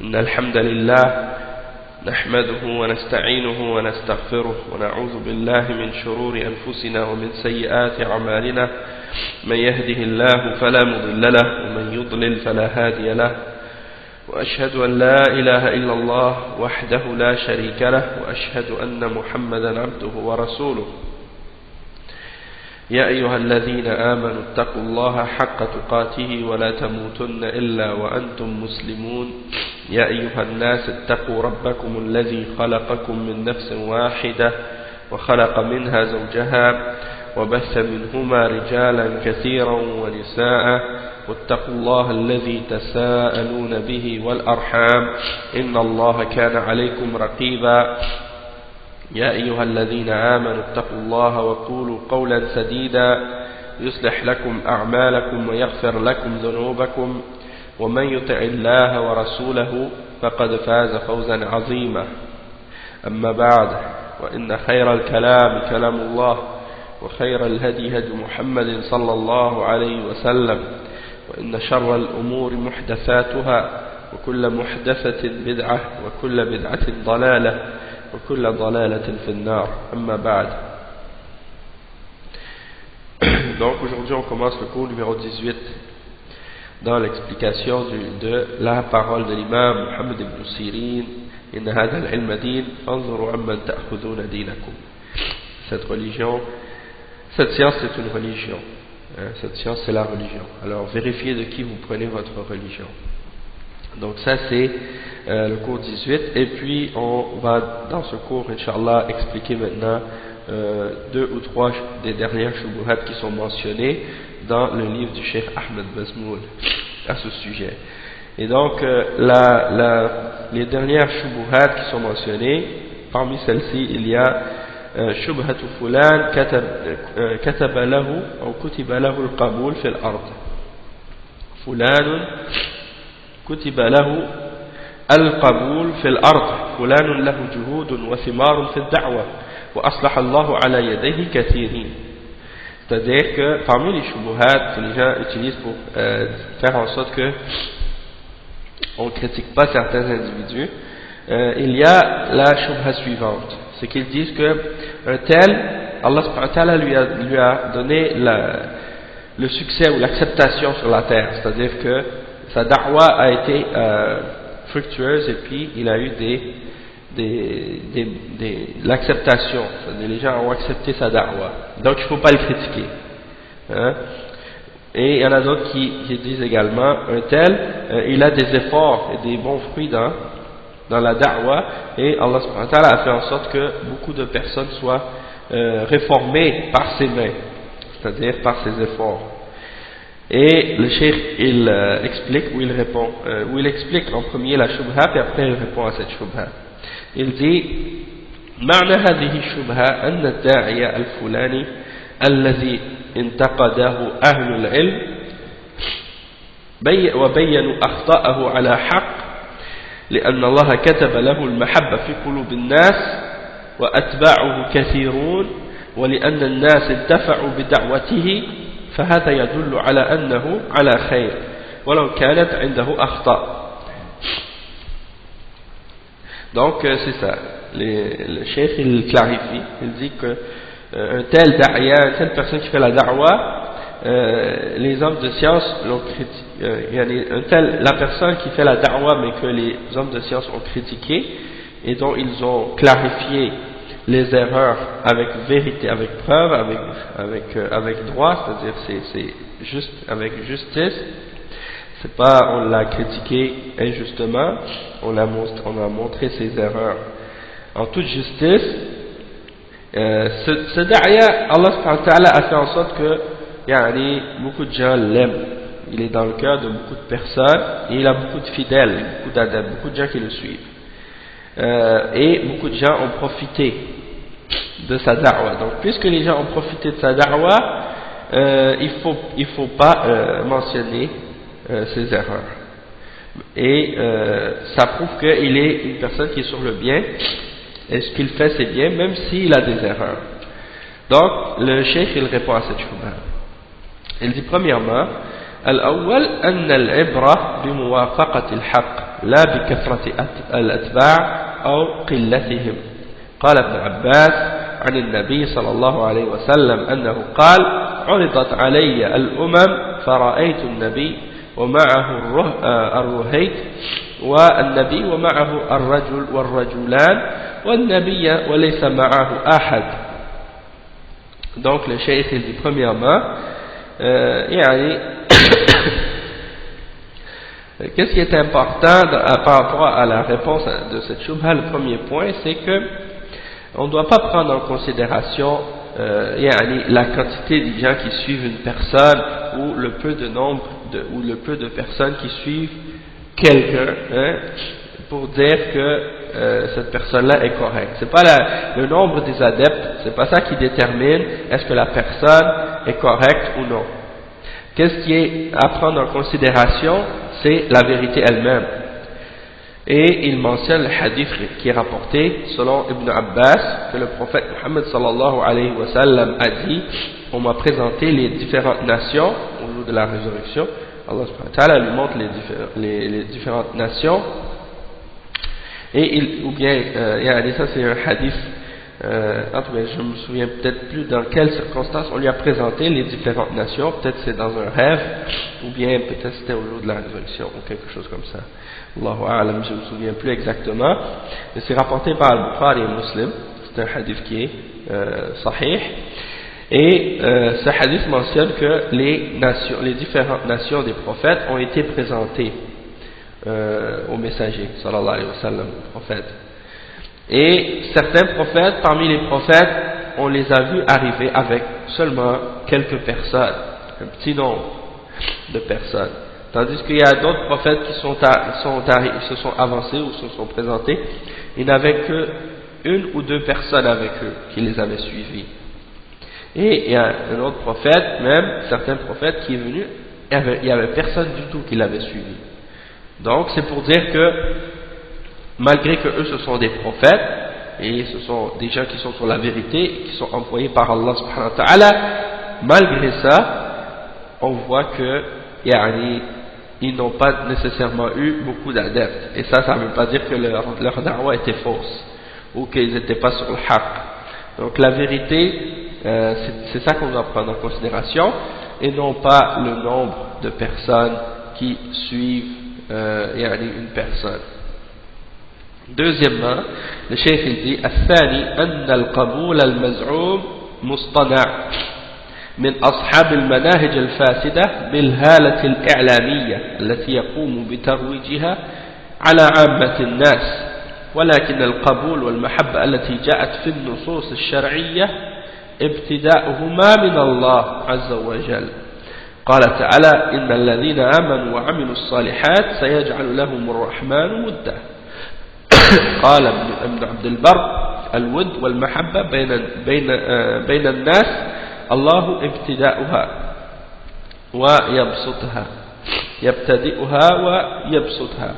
إن الحمد لله نحمده ونستعينه ونستغفره ونعوذ بالله من شرور أنفسنا ومن سيئات أعمالنا من يهده الله فلا مضل له ومن يضلل فلا هادي له وأشهد أن لا إله إلا الله وحده لا شريك له وأشهد أن محمدا عبده ورسوله يا أيها الذين آمنوا اتقوا الله حق تقاته ولا تموتن إلا وأنتم مسلمون يا أيها الناس اتقوا ربكم الذي خلقكم من نفس واحدة وخلق منها زوجها وبث منهما رجالا كثيرا ونساء واتقوا الله الذي تساءلون به والأرحام إن الله كان عليكم رقيبا يا أيها الذين آمنوا اتقوا الله وقولوا قولا سديدا يصلح لكم أعمالكم ويغفر لكم ذنوبكم ومن يطع الله ورسوله فقد فاز فوزا عظيما أما بعد وإن خير الكلام كلام الله وخير الهدي هدي محمد صلى الله عليه وسلم وإن شر الأمور محدثاتها وكل محدثة بدعة وكل بدعة ضلالة وكل ضلالة في النار أما بعد. Donc aujourd'hui on commence le cours numéro 18 dans l'explication de la parole de l'imam Muhammad ibn Sirin إن هذا العلم دين فانظروا عمن تأخذون دينكم. Cette religion, cette science c'est une religion, cette science c'est la religion, alors vérifiez de qui vous prenez votre religion. Donc ça c'est le cours 18 et puis on va dans ce cours Inch'Allah expliquer maintenant deux ou trois des dernières shubuhat qui sont mentionnées dans le livre du Cheikh Ahmed Bazmoul à ce sujet. Et donc les dernières shubuhat qui sont mentionnées, parmi celles-ci il y a shubhatu fulan kataba lahu ou kutiba lahu al-qabul fi al-ard. Fulan كتب له القبول في الأرض فلان له جهود وثمار في الدعوة وأصلح الله على يديه كثيرين. C'est-à-dire que parmi les shubuhat que les gens utilisent pour faire en sorte que on ne critique pas certains individus, il y a la shubha suivante, c'est qu'ils disent que un tel, Allah subhanahu wa ta'ala lui a donné le succès ou l'acceptation sur la terre, c'est-à-dire que sa da'wa a été fructueuse et puis il a eu l'acceptation, les gens ont accepté sa da'wa, donc il ne faut pas le critiquer, hein? Et il y en a d'autres qui disent également un tel il a des efforts et des bons fruits dans la da'wa et Allah subhanahu wa ta'ala a fait en sorte que beaucoup de personnes soient réformées par ses mains, c'est-à-dire par ses efforts. Et le cheikh il explique ou il répond ou il explique en premier la shubha et après il répond à cette shubha. Il dit معنى هذه الشبهة أن الداعية الفلاني الذي انتقده أهل العلم وبينوا أخطاءه على حق لأن الله كتب له المحبة في قلوب الناس وأتباعه كثيرون ولأن الناس انتفعوا بدعوته فهذا يدل على أنه على خير ولو كانت عنده أخطاء. Donc c'est ça, le cheikh il clarifie, il dit que un tel da'ya, une telle personne qui fait la da'wa, les hommes de science l'ont critiqué, la personne qui fait la da'wa mais que les hommes de science ont critiqué et dont ils ont clarifié les erreurs avec vérité, avec preuve, avec droit, c'est-à-dire c'est juste, avec justice. C'est pas on l'a critiqué injustement, on a montré ses erreurs en toute justice. Ce da'ya, Allah subhanahu wa ta'ala a fait en sorte que beaucoup de gens l'aiment, il est dans le cœur de beaucoup de personnes et il a beaucoup de fidèles, beaucoup d'adeptes, beaucoup de gens qui le suivent, et beaucoup de gens ont profité de sa da'wa. Donc puisque les gens ont profité de sa da'wa, il faut pas mentionner ses erreurs, et ça prouve qu'il est une personne qui est sur le bien et ce qu'il fait c'est bien même s'il a des erreurs. Donc le cheikh il répond à cette shubha. Il dit premièrement الأول أن العبرة بموافقة الحق لا بكثرة الأتباع أو قلتهم. قال ابن عباس عن النبي صلى الله عليه وسلم أنه قال: عرضت علي الأمم فرأيت النبي ومعه الرهيت والنبي ومعه الرجل والرجلان والنبي وليس معه أحد. Donc le cheikh il dit premièrement qu'est-ce qui est important par rapport à la réponse de cette shubha? Le premier point, c'est que on ne doit pas prendre en considération la quantité de gens qui suivent une personne ou le peu de personnes qui suivent quelqu'un, pour dire que cette personne-là est correcte. C'est pas le nombre des adeptes, c'est pas ça qui détermine est-ce que la personne est correcte ou non. Qu'est-ce qui est à prendre en considération? C'est la vérité elle-même. Et il mentionne le hadith qui est rapporté selon Ibn Abbas que le prophète Muhammad sallallahu alayhi wa sallam a dit: on m'a présenté les différentes nations au jour de la résurrection. Allah subhanahu wa ta'ala lui montre les différentes nations. Et ça c'est un hadith, en tout cas je me souviens peut-être plus dans quelles circonstances on lui a présenté les différentes nations, peut-être c'est dans un rêve, ou bien peut-être c'était au jour de la résurrection, ou quelque chose comme ça. Allahu a'lam, je ne me souviens plus exactement, mais c'est rapporté par Al-Bukhari et Muslim, c'est un hadith qui est sahih, et ce hadith mentionne que les différentes nations des prophètes ont été présentées au messager, sallallahu alayhi wa sallam, au prophète. Et certains prophètes, parmi les prophètes, on les a vus arriver avec seulement quelques personnes, un petit nombre de personnes. Tandis qu'il y a d'autres prophètes qui se sont avancés ou se sont présentés, ils n'avaient qu'une ou deux personnes avec eux qui les avaient suivis. Et il y a un autre prophète, même certains prophètes qui est venu, il n'y avait personne du tout qui l'avait suivi. Donc c'est pour dire que malgré que eux ce sont des prophètes et ce sont des gens qui sont sur la vérité, qui sont employés par Allah subhanahu wa ta'ala, malgré ça on voit que ils n'ont pas nécessairement eu beaucoup d'adeptes, et ça ne veut pas dire que leur da'wah était fausse ou qu'ils n'étaient pas sur le haqq. Donc la vérité, c'est ça qu'on doit prendre en considération, et non pas le nombre de personnes qui suivent une personne. Deuxièmement, le cheikh il dit: الثاني أن القبول المزعوم مصطنع من أصحاب المناهج الفاسدة بالهالة الإعلامية التي يقوم بترويجها على عامة الناس، ولكن القبول والمحبة التي جاءت في النصوص الشرعية ابتداؤهما من الله عز وجل. قال تعالى: إن الذين آمنوا وعملوا الصالحات سيجعل لهم الرحمن ودا. قال ابن عبد البر: الود والمحبة بين الناس الله ابتداؤها ويبسطها، يبتدئها ويبسطها.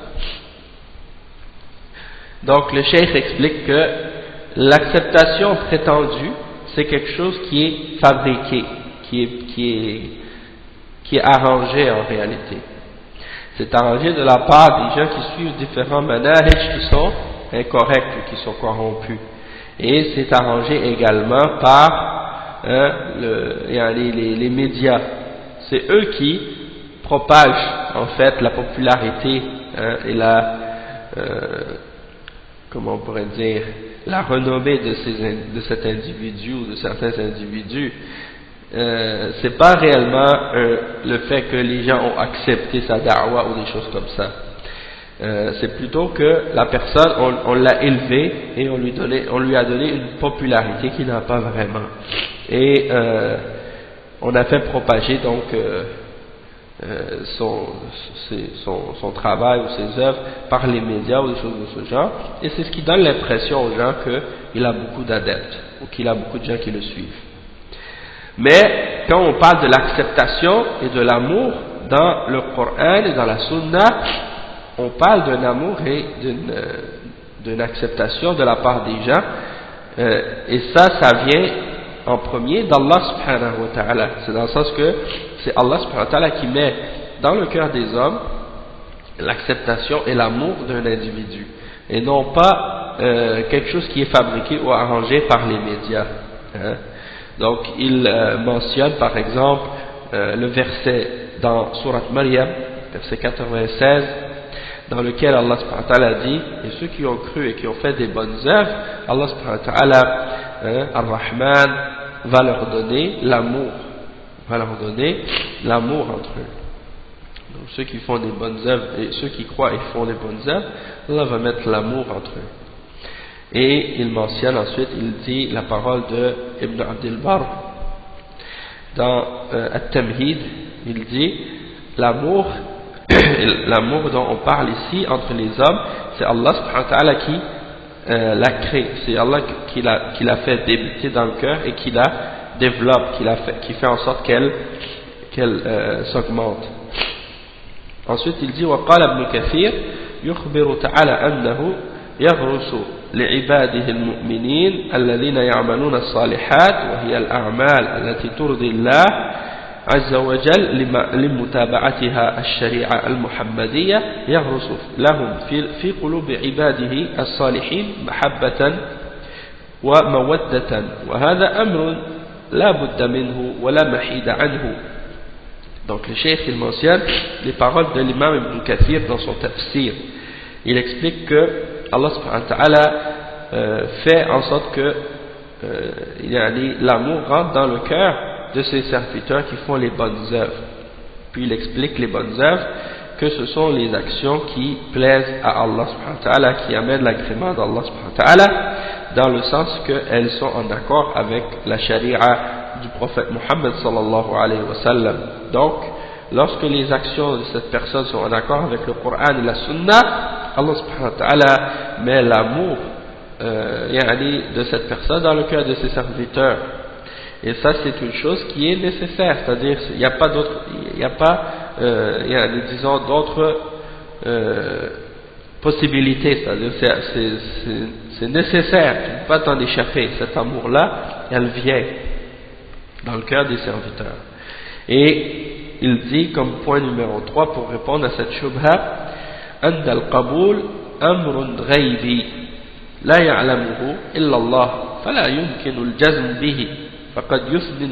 Donc le cheikh explique que l'acceptation prétendue c'est quelque chose qui est fabriqué, qui est arrangé en réalité. C'est arrangé de la part des gens qui suivent différents manahij qui sont incorrects ou qui sont corrompus. Et c'est arrangé également par les médias. C'est eux qui propagent en fait la popularité et comment on pourrait dire, la renommée de cet individu ou de certains individus. C'est pas réellement le fait que les gens ont accepté sa da'wah ou des choses comme ça. C'est plutôt que la personne, on l'a élevé et on lui a donné une popularité qu'il n'a pas vraiment. Et on a fait propager donc son travail ou ses œuvres par les médias ou des choses de ce genre, et c'est ce qui donne l'impression aux gens qu'il a beaucoup d'adeptes ou qu'il a beaucoup de gens qui le suivent. Mais quand on parle de l'acceptation et de l'amour dans le Coran et dans la Sunna, on parle d'un amour et d'une acceptation de la part des gens, et ça vient en premier d'Allah subhanahu wa ta'ala. C'est dans le sens que c'est Allah subhanahu wa ta'ala qui met dans le cœur des hommes l'acceptation et l'amour d'un individu, et non pas quelque chose qui est fabriqué ou arrangé par les médias. Hein. Donc il mentionne par exemple le verset dans Surat Maryam, verset 96, dans lequel Allah subhanahu wa ta'ala dit, et ceux qui ont cru et qui ont fait des bonnes œuvres, Allah subhanahu wa ta'ala, Ar-Rahman, va leur donner l'amour entre eux. Donc ceux qui font des bonnes œuvres et ceux qui croient et font des bonnes œuvres, Allah va mettre l'amour entre eux. Et il mentionne ensuite, il dit la parole de Ibn Abdul Barr dans At-Tamhid, il dit l'amour dont on parle ici entre les hommes, c'est Allah subhanahu wa ta'ala qui l'a créé, c'est Allah qui l'a fait débuter dans le cœur et qui la développe, qui fait en sorte qu'elle s'augmente. Ensuite il dit وقال ابن كثير يخبر تعالى أنه يغرس لعباده المؤمنين الذين يعملون الصالحات وهي الأعمال التي ترضي الله عز وجل لمتابعتها الشريعة المحمدية يغرس لهم في قلوب عباده الصالحين محبة ومودة وهذا أمر لا بد منه ولا محيد عنه. Donc le cheikh il mentionne les paroles de l'imam Ibn Kathir dans son tafsir. Il explique que Allah subhanahu wa ta'ala fait en sorte que l'amour rentre dans le cœur de ses serviteurs qui font les bonnes œuvres. Puis il explique les bonnes œuvres, que ce sont les actions qui plaisent à Allah subhanahu wa ta'ala, qui amènent l'agrément d'Allah subhanahu wa ta'ala, dans le sens qu'elles sont en accord avec la charia du prophète Muhammad sallallahu alayhi wa sallam. Donc, lorsque les actions de cette personne sont en accord avec le Coran et la Sunna, Allah subhanahu wa ta'ala met l'amour de cette personne dans le cœur de ses serviteurs. Et ça c'est une chose qui est nécessaire, c'est-à-dire il n'y a pas d'autres, disons d'autres possibilités, c'est-à-dire c'est nécessaire, tu ne peux pas t'en échapper, cet amour-là, elle vient dans le cœur des serviteurs. Et il dit comme point numéro 3 pour répondre à cette shubha, أن القبول أمر غيبي لا يعلمه إلا الله فلا يمكن الجزم به فقد يثني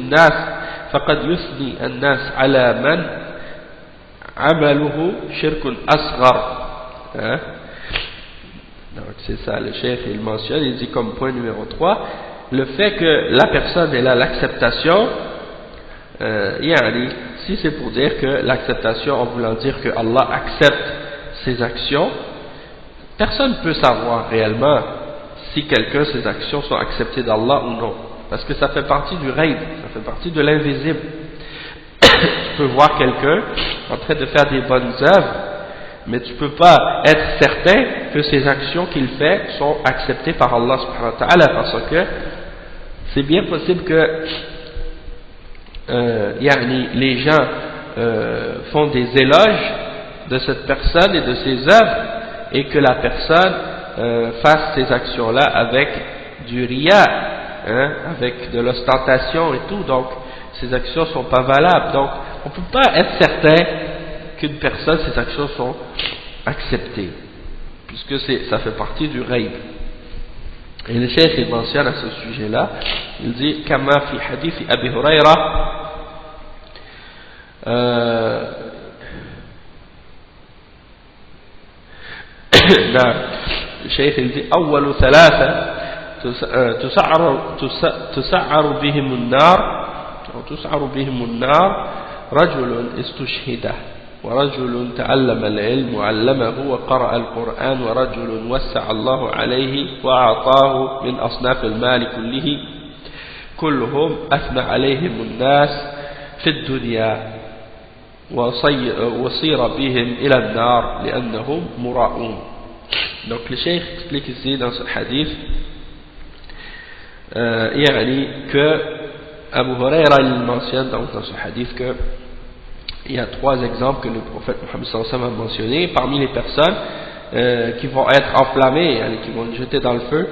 الناس على من عمله شرك أصغر. Donc c'est ça, le chef il mentionne, il dit comme point numéro 3, le fait que la personne elle a l'acceptation, si c'est pour dire que l'acceptation en voulant dire que Allah accepte ses actions, personne ne peut savoir réellement si ses actions sont acceptées d'Allah ou non, parce que ça fait partie du ghaib, ça fait partie de l'invisible. Tu peux voir quelqu'un en train de faire des bonnes œuvres, mais tu ne peux pas être certain que ces actions qu'il fait sont acceptées par Allah subhanahu wa ta'ala, parce que c'est bien possible que les gens font des éloges de cette personne et de ses œuvres, et que la personne fasse ces actions-là avec du riya, avec de l'ostentation et tout, donc ces actions ne sont pas valables. Donc on ne peut pas être certain qu'une personne, ses actions sont acceptées, puisque ça fait partie du ghaib. Et le cheikh il mentionne à ce sujet-là, il dit Kama fi hadith Abi Hurayra, الشيخ يقول أول ثلاثة تسعر بهم النار رجل استشهد ورجل تعلم العلم وعلمه وقرأ القرآن ورجل وسع الله عليه وأعطاه من أصناف المال كلهم أثنى عليهم الناس في الدنيا وصير بهم إلى النار لأنهم مراؤون. Donc le cheikh explique ici dans ce hadith que Abu Huraira il mentionne dans ce hadith que il y a 3 exemples que le prophète Muhammad sallallahu alayhi wa sallam a mentionnés parmi les personnes qui vont être enflammées, qui vont être jetées dans le feu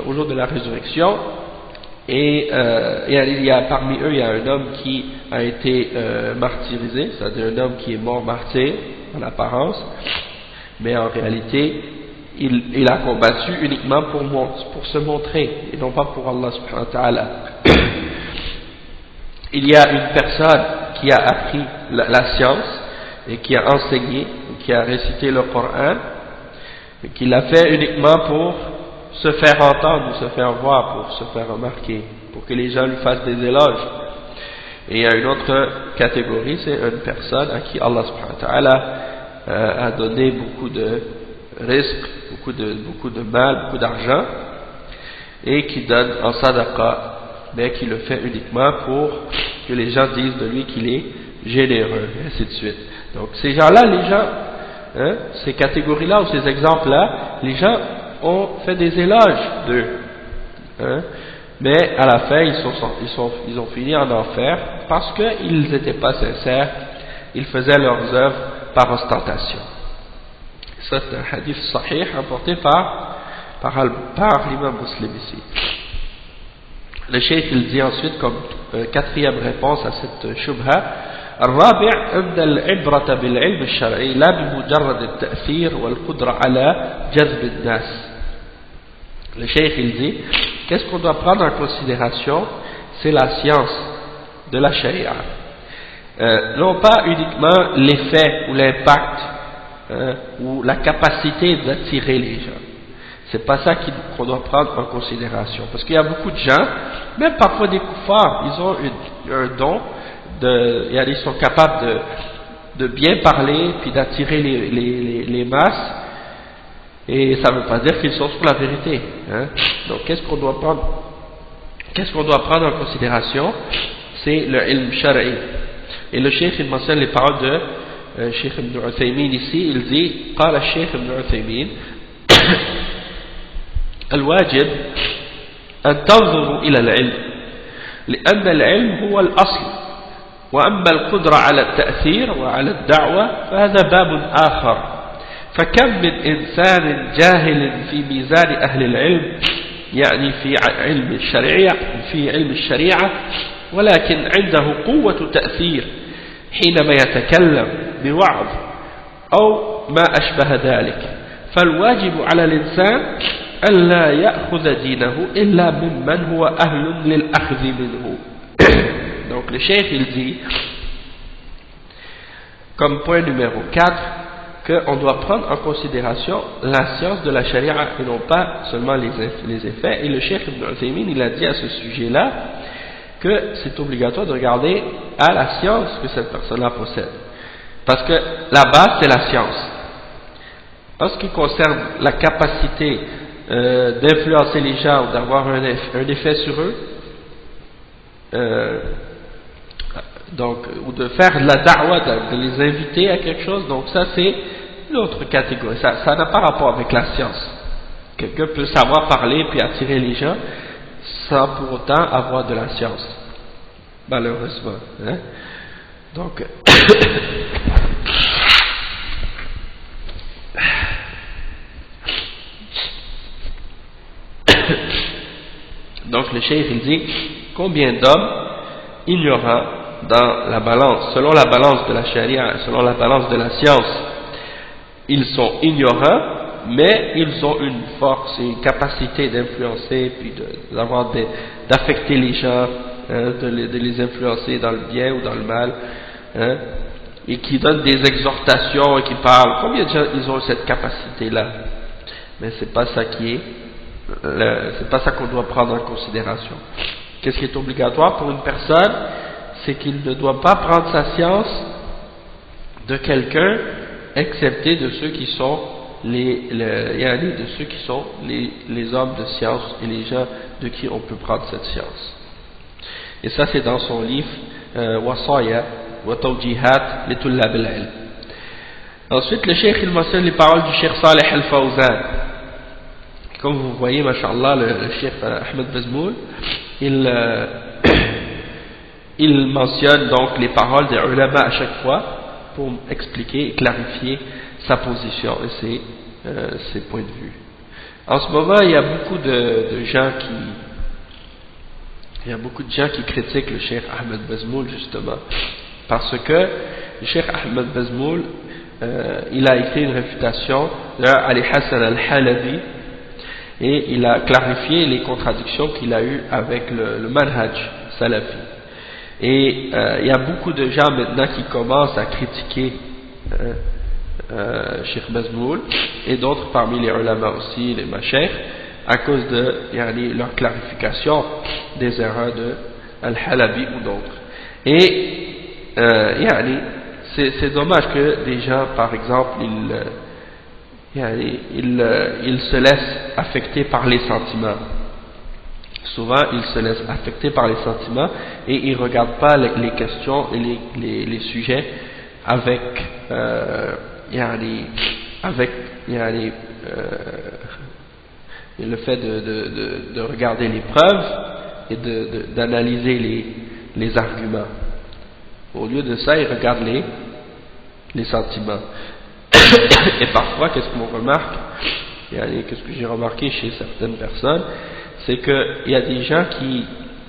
au jour de la résurrection. Et il y a parmi eux, il y a un homme qui a été martyrisé, c'est-à-dire un homme qui est mort martyr en apparence, mais en réalité il a combattu uniquement pour se montrer et non pas pour Allah subhanahu wa ta'ala. Il y a une personne qui a appris la science et qui a enseigné, qui a récité le Coran, et qui l'a fait uniquement pour se faire entendre, ou se faire voir, pour se faire remarquer, pour que les gens lui fassent des éloges. Et il y a une autre catégorie, c'est une personne à qui Allah subhanahu wa ta'ala a donné beaucoup de risques, beaucoup de mal, beaucoup d'argent, et qui donne en sadaqa, mais qui le fait uniquement pour que les gens disent de lui qu'il est généreux, et ainsi de suite. Donc ces gens-là, les gens, ces catégories-là ou ces exemples-là, les gens ont fait des éloges d'eux, mais à la fin ils ont fini en enfer parce qu'ils n'étaient pas sincères, ils faisaient leurs œuvres par ostentation. Ça c'est un hadith sahih rapporté par l'imam Muslim ici. Le cheikh il dit ensuite comme quatrième réponse à cette shubha: الرابع أن العبرة بالعلم الشرعي لا بمجرد التأثير والقدرة على جذب الناس. Le cheikh il dit, qu'est-ce qu'on doit prendre en considération? C'est la science de la sharia, non pas uniquement l'effet ou l'impact ou la capacité d'attirer les gens. C'est pas ça qu'on doit prendre en considération, parce qu'il y a beaucoup de gens, même parfois des kuffars, ils ont un don ils sont capables de bien parler puis d'attirer les masses, et ça ne veut pas dire qu'ils sont sur la vérité, Donc qu'est-ce qu'on doit prendre en considération? C'est le ilm shar'i. Et le cheikh il mentionne les paroles de Cheikh Ibn Uthaymin ici. Il dit: قال الشيخ ابن عثيمين الواجب أن تنظروا إلى العلم لأن العلم هو الأصل، وأما القدرة على التأثير وعلى الدعوة فهذا باب آخر. فكم من إنسان جاهل في ميزان أهل العلم، يعني في علم الشريعة ولكن عنده قوة تأثير حينما يتكلم بوعظ أو ما أشبه ذلك. فالواجب على الإنسان ألا يأخذ دينه إلا ممن هو أهل للأخذ منه. Donc le cheikh il dit, comme point numéro 4, qu'on doit prendre en considération la science de la charia et non pas seulement les effets. Et le cheikh Ibn Uthaymin il a dit à ce sujet-là que c'est obligatoire de regarder à la science que cette personne-là possède, parce que la base c'est la science. En ce qui concerne la capacité d'influencer les gens ou d'avoir un effet sur eux, donc, ou de faire de la da'wa, de les inviter à quelque chose, donc ça c'est une autre catégorie, ça n'a pas rapport avec la science. Quelqu'un peut savoir parler puis attirer les gens sans pour autant avoir de la science, malheureusement, donc donc le cheikh il dit, combien d'hommes ignorants dans la balance, selon la balance de la charia, selon la balance de la science, ils sont ignorants, mais ils ont une force et une capacité d'influencer, puis d'affecter les gens, de les influencer dans le bien ou dans le mal, et qui donnent des exhortations et qui parlent. Combien de gens ils ont cette capacité-là? Mais c'est pas ça c'est pas ça qu'on doit prendre en considération. Qu'est-ce qui est obligatoire pour une personne? C'est qu'il ne doit pas prendre sa science de quelqu'un, excepté de ceux qui sont les hommes de science et les gens de qui on peut prendre cette science. Et ça c'est dans son livre Wasaya wa Tawjihat li Tullab al-Ilm. Ensuite le cheikh il mentionne les paroles du cheikh Saleh al-Fawzan. Comme vous voyez, mashallah, le cheikh Ahmed Bazmoul, il mentionne donc les paroles des ulama à chaque fois pour expliquer et clarifier sa position et ses points de vue. En ce moment, il y a beaucoup de gens Il y a beaucoup de gens qui critiquent le Cheikh Ahmed Bazmoul justement, parce que le Cheikh Ahmed Bazmoul, il a écrit une réfutation de Ali Hassan al-Halabi, et il a clarifié les contradictions qu'il a eues avec le manhaj salafi. Et il y a beaucoup de gens maintenant qui commencent à critiquer Cheikh Bazmoul, et d'autres parmi les ulama aussi, les mashayikh, à cause de leur clarification des erreurs de Al-Halabi ou d'autres. Et c'est dommage que des gens, par exemple, ils se laissent affecter par les sentiments. Souvent, ils se laissent affecter par les sentiments et ils ne regardent pas les questions et les sujets avec le fait de regarder les preuves et d'analyser les arguments. Au lieu de ça, ils regardent les sentiments. Et parfois, qu'est-ce qu'on remarque, qu'est-ce que j'ai remarqué chez certaines personnes, c'est qu'il y a des gens qui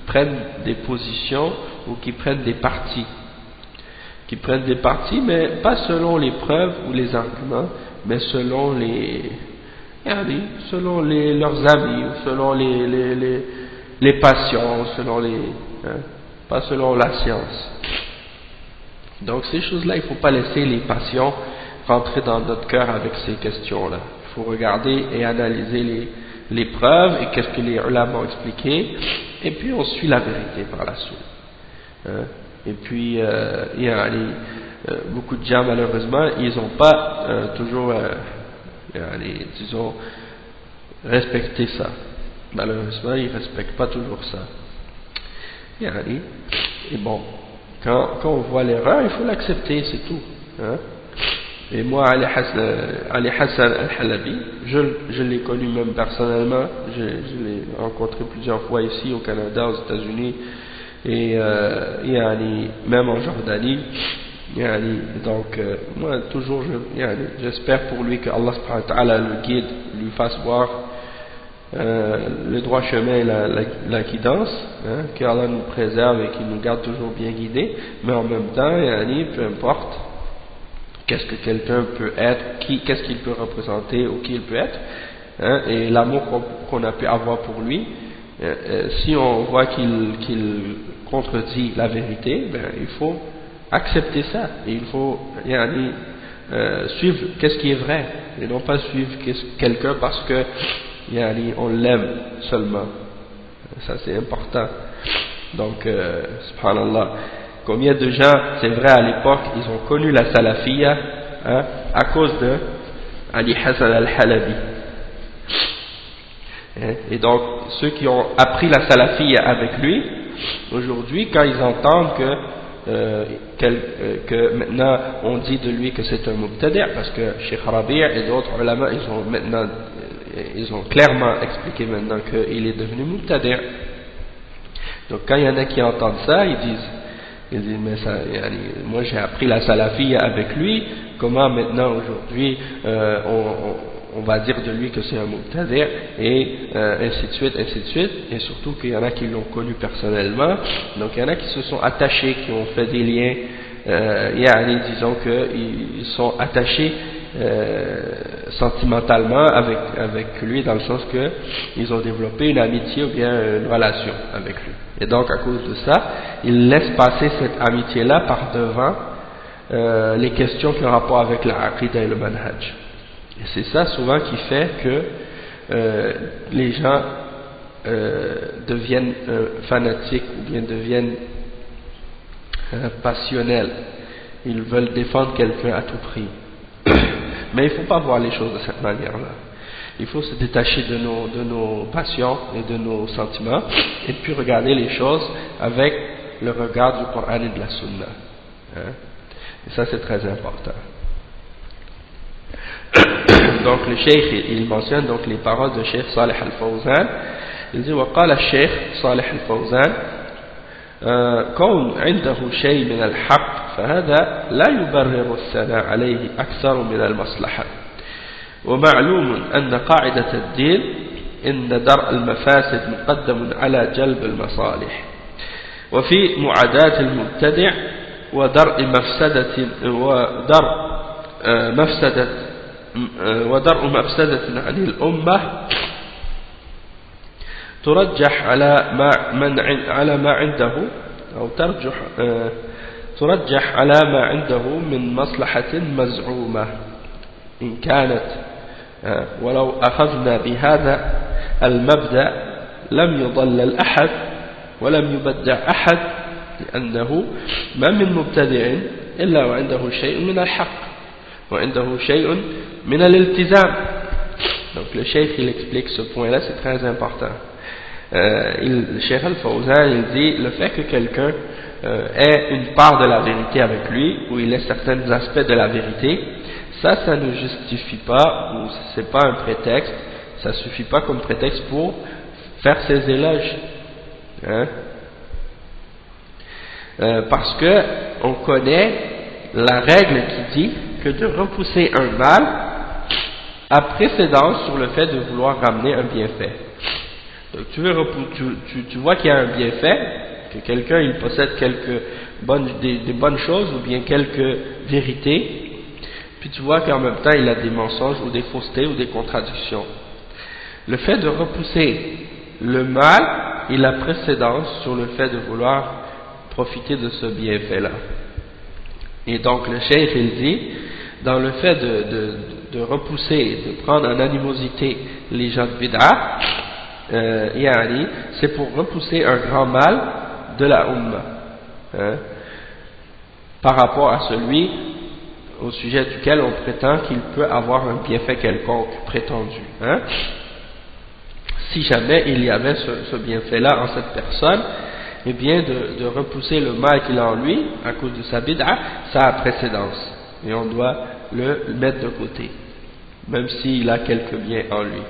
prennent des positions ou qui prennent des partis. Mais pas selon les preuves ou les arguments, mais selon leurs amis, ou selon les passions, pas selon la science. Donc ces choses-là, il ne faut pas laisser les passions rentrer dans notre cœur avec ces questions-là. Il faut regarder et analyser les preuves et qu'est-ce que les ulama ont expliqué, et puis on suit la vérité par la suite. Et puis beaucoup de gens malheureusement ils n'ont pas toujours disons respecté ça. Malheureusement ils ne respectent pas toujours ça. Et bon, quand on voit l'erreur, il faut l'accepter, c'est tout. Et moi, Ali Hassan al-Halabi, je l'ai connu même personnellement, je l'ai rencontré plusieurs fois ici au Canada, aux États-Unis, et même en Jordanie. Donc moi toujours j'espère pour lui que Allah subhanahu wa ta'ala le guide, lui fasse voir le droit chemin et la guidance, qu'Allah nous préserve et qu'il nous garde toujours bien guidés, mais en même temps peu importe qu'est-ce que quelqu'un peut être, qu'est-ce qu'il peut représenter ou qui il peut être, et l'amour qu'on a pu avoir pour lui, si on voit qu'il contredit la vérité, ben, il faut accepter ça, et il faut suivre qu'est-ce qui est vrai, et non pas suivre quelqu'un parce que on l'aime seulement. Ça c'est important. Donc subhanallah, combien de gens, c'est vrai à l'époque, ils ont connu la salafiyya à cause de Ali Hassan al-Halabi. Et donc ceux qui ont appris la salafiyya avec lui, aujourd'hui quand ils entendent que maintenant on dit de lui que c'est un mubtadi', parce que Cheikh Rabi' et d'autres ulama ils ont clairement expliqué maintenant qu'il est devenu mubtadi'. Donc quand il y en a qui entendent ça, ils disent mais ça, moi j'ai appris la salafiyya avec lui, comment maintenant aujourd'hui on va dire de lui que c'est un mubtadi', et ainsi de suite, et surtout qu'il y en a qui l'ont connu personnellement, donc il y en a qui se sont attachés, qui ont fait des liens, disons qu'ils sont attachés sentimentalement avec lui, dans le sens que ils ont développé une amitié ou bien une relation avec lui, et donc à cause de ça ils laissent passer cette amitié là par devant les questions qui ont rapport avec la aqidah et le manhaj. Et c'est ça souvent qui fait que les gens deviennent fanatiques ou bien deviennent passionnels. Ils veulent défendre quelqu'un à tout prix. Mais il ne faut pas voir les choses de cette manière-là. Il faut se détacher de nos passions et de nos sentiments, et puis regarder les choses avec le regard du Coran et de la Sunna. Et ça c'est très important. Donc le Cheikh il mentionne donc les paroles de Cheikh Salih al-Fawzan. Il dit وقال الشيخ صالح الفوزان كون عنده شيء من الحق فهذا لا يبرر الثناء عليه أكثر من المصلحة ومعلوم أن قاعدة الدين إن درء المفاسد مقدم على جلب المصالح وفي معاداة المبتدع ودرء مفسدة عن الأمة ترجح على ما عنده أو ترجح على ما عنده من مصلحة مزعومة إن كانت ولو أخذنا بهذا المبدأ لم يضلل أحد ولم يبدع أحد لأنه ما من مبتدع إلا وعنده شيء من الحق وعنده شيء من الالتزام. Donc le cheikh il explique ce point là, c'est très important. Le cheikh Al-Fawzan il dit le fait que quelqu'un ait une part de la vérité avec lui ou il ait certains aspects de la vérité, ça ne justifie pas ou c'est pas un prétexte, ça suffit pas comme prétexte pour faire ses éloges, hein? Parce que on connaît la règle qui dit que de repousser un mal a précédence sur le fait de vouloir ramener un bienfait. Donc tu vois qu'il y a un bienfait, que quelqu'un il possède des bonnes choses ou bien quelques vérités, puis tu vois qu'en même temps il a des mensonges ou des faussetés ou des contradictions. Le fait de repousser le mal, il a précédence sur le fait de vouloir profiter de ce bienfait-là. Et donc le cheikh il dit, dans le fait de repousser, de prendre en animosité les gens de bid'a, c'est pour repousser un grand mal de la Ummah, hein, par rapport à celui au sujet duquel on prétend qu'il peut avoir un bienfait quelconque prétendu, hein. Si jamais il y avait ce bienfait-là en cette personne, eh bien de repousser le mal qu'il a en lui à cause de sa bid'a, ça a précédence et on doit le mettre de côté même s'il a quelques biens en lui.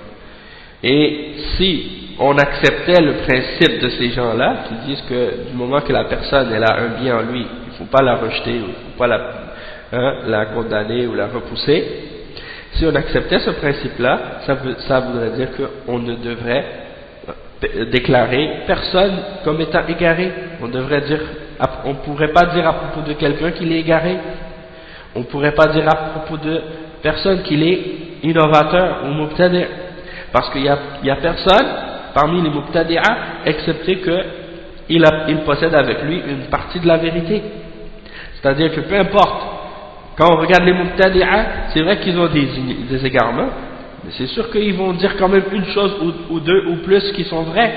Et si on acceptait le principe de ces gens-là qui disent que du moment que la personne elle a un bien en lui, il ne faut pas la rejeter, il ne faut pas la condamner ou la repousser, si on acceptait ce principe-là, ça voudrait dire qu'on ne devrait déclarer personne comme étant égaré. On ne pourrait pas dire à propos de quelqu'un qu'il est égaré. On ne pourrait pas dire à propos de personne qu'il est innovateur ou mubtadi'. Parce qu'il y a personne parmi les mubtadi'a excepté qu'il possède avec lui une partie de la vérité. C'est-à-dire que peu importe, quand on regarde les mubtadi'a, c'est vrai qu'ils ont des égarements, mais c'est sûr qu'ils vont dire quand même une chose ou deux ou plus qui sont vraies.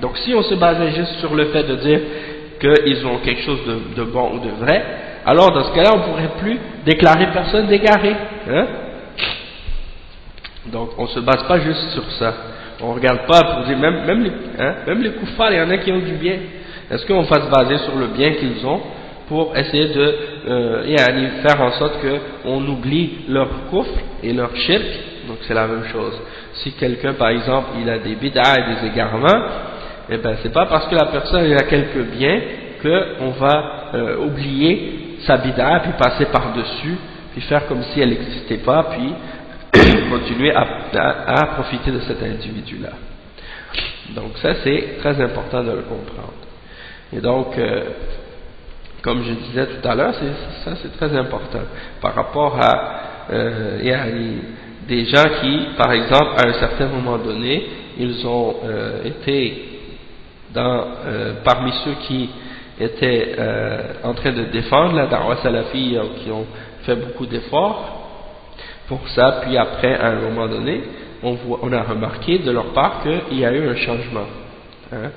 Donc si on se basait juste sur le fait de dire qu'ils ont quelque chose de bon ou de vrai, alors dans ce cas-là on ne pourrait plus déclarer personne d'égaré, hein? Donc on ne se base pas juste sur ça. On ne regarde pas pour dire même les kuffars, il y en a qui ont du bien. Est-ce qu'on va se baser sur le bien qu'ils ont pour essayer de faire en sorte qu'on oublie leur kufr et leur shirk? Donc c'est la même chose. Si quelqu'un par exemple il a des bid'a et des égarements, eh ben c'est pas parce que la personne il a quelques biens qu'on va oublier sa bid'a puis passer par-dessus puis faire comme si elle n'existait pas puis continuer à profiter de cet individu-là. Donc ça c'est très important de le comprendre. Et donc comme je disais tout à l'heure, ça c'est très important par rapport à des gens qui, par exemple, à un certain moment donné, ils ont été parmi ceux qui étaient en train de défendre la da'wa salafiyya, qui ont fait beaucoup d'efforts pour ça, puis après, à un moment donné, on a remarqué de leur part qu'il y a eu un changement. Hein?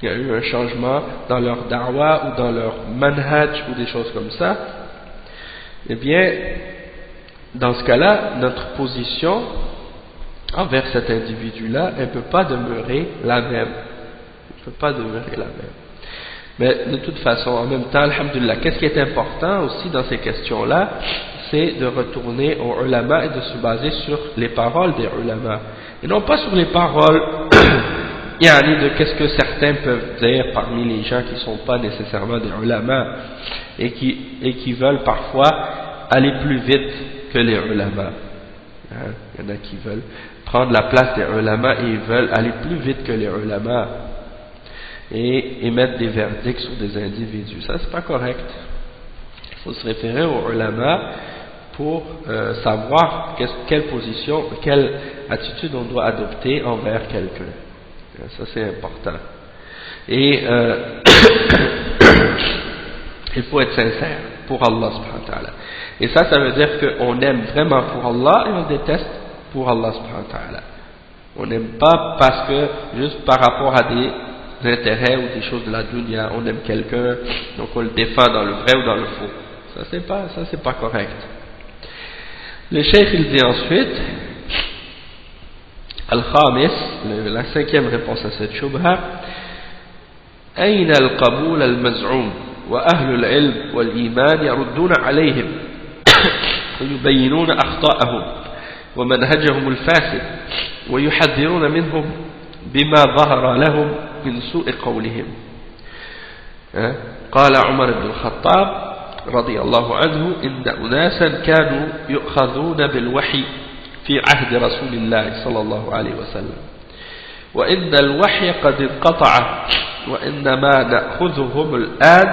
Il y a eu un changement dans leur da'wa ou dans leur manhaj ou des choses comme ça. Eh bien, dans ce cas-là, notre position envers cet individu-là, elle ne peut pas demeurer la même. Elle ne peut pas demeurer la même. Mais de toute façon, en même temps, alhamdoulilah, qu'est-ce qui est important aussi dans ces questions-là, c'est de retourner aux ulama et de se baser sur les paroles des ulama. Et non pas sur les paroles de qu'est-ce que certains peuvent dire parmi les gens qui ne sont pas nécessairement des ulama et qui veulent parfois aller plus vite que les ulama. Il y en a qui veulent prendre la place des ulama et ils veulent aller plus vite que les ulama et émettre des verdicts sur des individus. Ça, c'est pas correct. Il faut se référer aux ulama pour savoir quelle position, quelle attitude on doit adopter envers quelqu'un. Ça, c'est important. Et il faut être sincère pour Allah subhanahu wa ta'ala. Et ça veut dire qu'on aime vraiment pour Allah et on déteste pour Allah subhanahu wa ta'ala. On n'aime pas parce que, juste par rapport à des intérêts ou des choses de la dunya, on aime quelqu'un, donc on le défend dans le vrai ou dans le faux. Ça c'est pas correct. Le cheikh il dit ensuite, Al-Khamis, la cinquième réponse à cette shubha, أين القبول المزعوم وأهل العلم والإيمان يردون عليهم ويبينون أخطاءهم ومنهجهم الفاسد ويحذرون منهم بما ظهر لهم من سوء قولهم. قال عمر بن الخطاب رضي الله عنه إن أناسا كانوا يؤخذون بالوحي في عهد رسول الله صلى الله عليه وسلم وإن الوحي قد انقطع وإنما نأخذهم الآن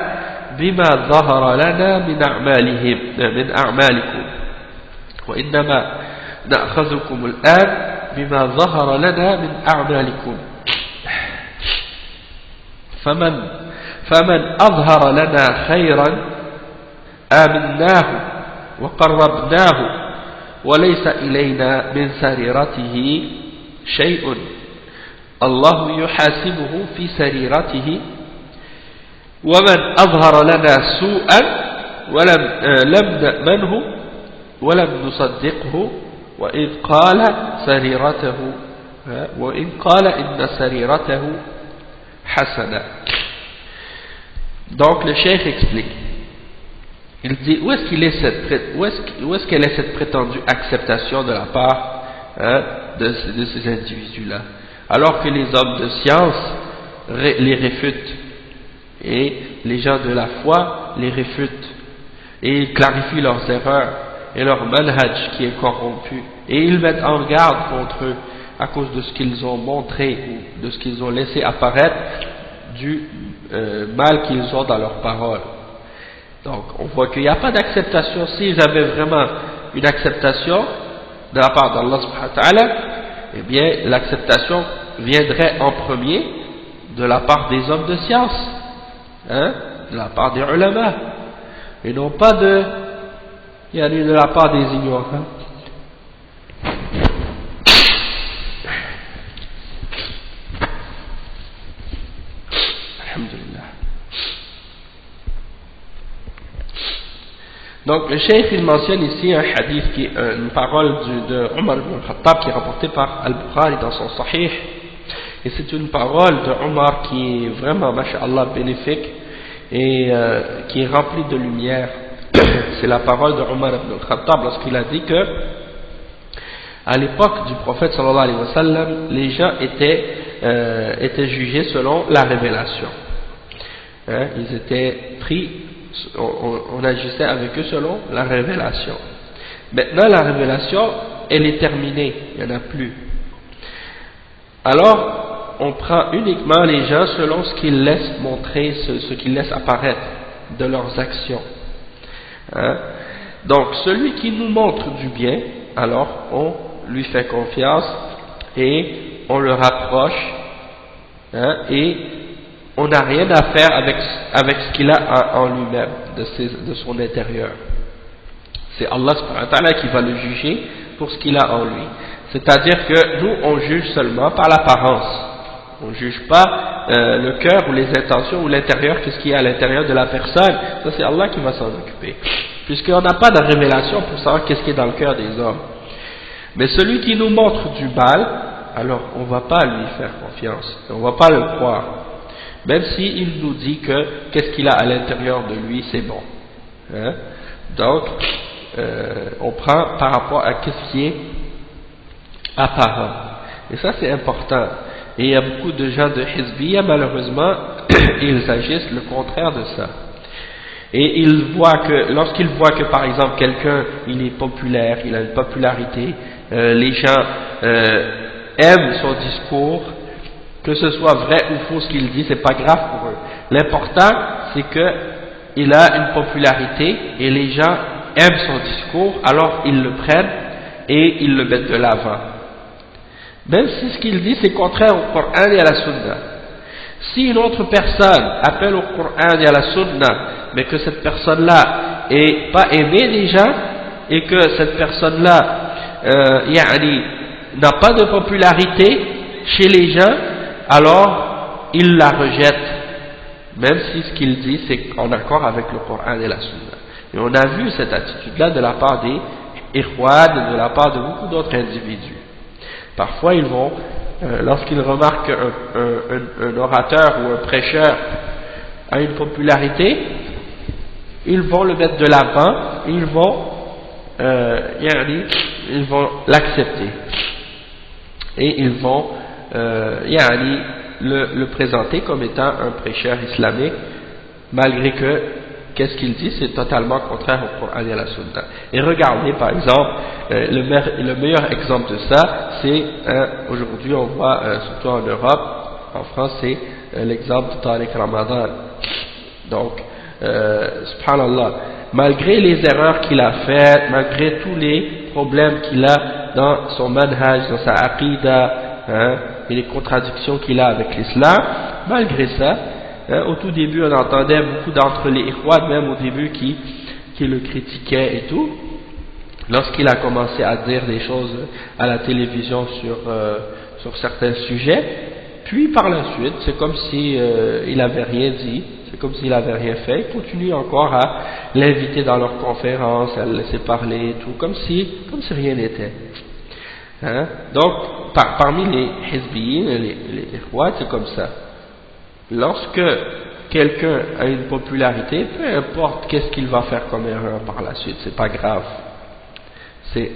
بما ظهر لنا من أعمالكم وإنما نأخذكم الآن بما ظهر لنا من أعمالكم فمن أظهر لنا خيرا آمناه وقربناه وليس إلينا من سريرته شيء الله يحاسبه في سريرته ومن أظهر لنا سوءا لم نأمنه ولم نصدقه وإن قال إن سريرته حسنة. Donc le cheikh explique, il dit où est-ce qu'elle est cette prétendue acceptation de la part de ces individus-là, alors que les hommes de science les réfutent et les gens de la foi les réfutent et ils clarifient leurs erreurs et leur manhaj qui est corrompu et ils mettent en garde contre eux à cause de ce qu'ils ont montré ou de ce qu'ils ont laissé apparaître du mal qu'ils ont dans leurs paroles. Donc on voit qu'il n'y a pas d'acceptation. S'ils avaient vraiment une acceptation de la part d'Allah subhanahu wa ta'ala, eh bien l'acceptation viendrait en premier de la part des hommes de science, de la part des ulama, et non pas de la part des ignorants. Alhamdulillah. Donc le cheikh il mentionne ici un hadith qui est une parole de Omar ibn Khattab qui est rapportée par Al-Bukhari dans son Sahih, et c'est une parole de Omar qui est vraiment masha'Allah bénéfique et qui est remplie de lumière. C'est la parole de Omar ibn Khattab lorsqu'il a dit que à l'époque du prophète sallallahu alayhi wa sallam, les gens étaient jugés selon la révélation. Ils étaient pris, on agissait avec eux selon la révélation. Maintenant la révélation elle est terminée, il n'y en a plus. Alors on prend uniquement les gens selon ce qu'ils laissent montrer, ce qu'ils laissent apparaître de leurs actions. Donc celui qui nous montre du bien, alors on lui fait confiance et on le rapproche, et on n'a rien à faire avec ce qu'il a en lui-même, de son intérieur. C'est Allah subhanahu wa ta'ala qui va le juger pour ce qu'il a en lui. C'est-à-dire que nous on juge seulement par l'apparence, on ne juge pas le cœur ou les intentions ou l'intérieur, qu'est-ce qu'il y a à l'intérieur de la personne. Ça c'est Allah qui va s'en occuper, puisqu'on n'a pas de révélation pour savoir qu'est-ce qui est dans le cœur des hommes. Mais celui qui nous montre du mal, alors on ne va pas lui faire confiance, on ne va pas le croire, même s'il nous dit que qu'est-ce qu'il a à l'intérieur de lui c'est bon. Donc on prend par rapport à qu'est-ce qui est apparent, et ça c'est important. Et il y a beaucoup de gens de Hizbiyya, malheureusement ils agissent le contraire de ça. Et lorsqu'ils voient que par exemple quelqu'un il est populaire, il a une popularité, les gens aiment son discours, que ce soit vrai ou faux ce qu'il dit, c'est pas grave pour eux. L'important, c'est que il a une popularité et les gens aiment son discours, alors ils le prennent et ils le mettent de l'avant. Même si ce qu'il dit c'est contraire au Coran et à la Sunna. Si une autre personne appelle au Coran et à la Sunna, mais que cette personne-là est pas aimée des gens et que cette personne-là n'a pas de popularité chez les gens, alors il la rejette, même si ce qu'il dit c'est en accord avec le Coran et la Sunna. Et on a vu cette attitude-là de la part des Ikhwan et de la part de beaucoup d'autres individus. Parfois ils vont, lorsqu'ils remarquent un orateur ou un prêcheur a une popularité, ils vont le mettre de l'avant, ils vont l'accepter et ils vont le présenter comme étant un prêcheur islamique, malgré que qu'est-ce qu'il dit c'est totalement contraire au Coran et à la Sunna. Et regardez par exemple le meilleur exemple de ça, c'est aujourd'hui on voit surtout en Europe, en France, c'est l'exemple de Tariq Ramadan. Donc subhanallah, malgré les erreurs qu'il a faites, malgré tous les problèmes qu'il a dans son manhaj, dans sa aqida, et les contradictions qu'il a avec l'islam, malgré ça, au tout début on entendait beaucoup d'entre les Ikhwan, même au début, qui le critiquaient et tout. Lorsqu'il a commencé à dire des choses à la télévision sur certains sujets, puis par la suite, c'est comme si il avait rien dit, c'est comme s'il avait rien fait, il continue encore à l'inviter dans leurs conférences, à le laisser parler et tout, comme si rien n'était. Donc, parmi les hizbiyin, les Ikhwan, c'est comme ça. Lorsque quelqu'un a une popularité, peu importe qu'est-ce qu'il va faire comme erreur par la suite, c'est pas grave. C'est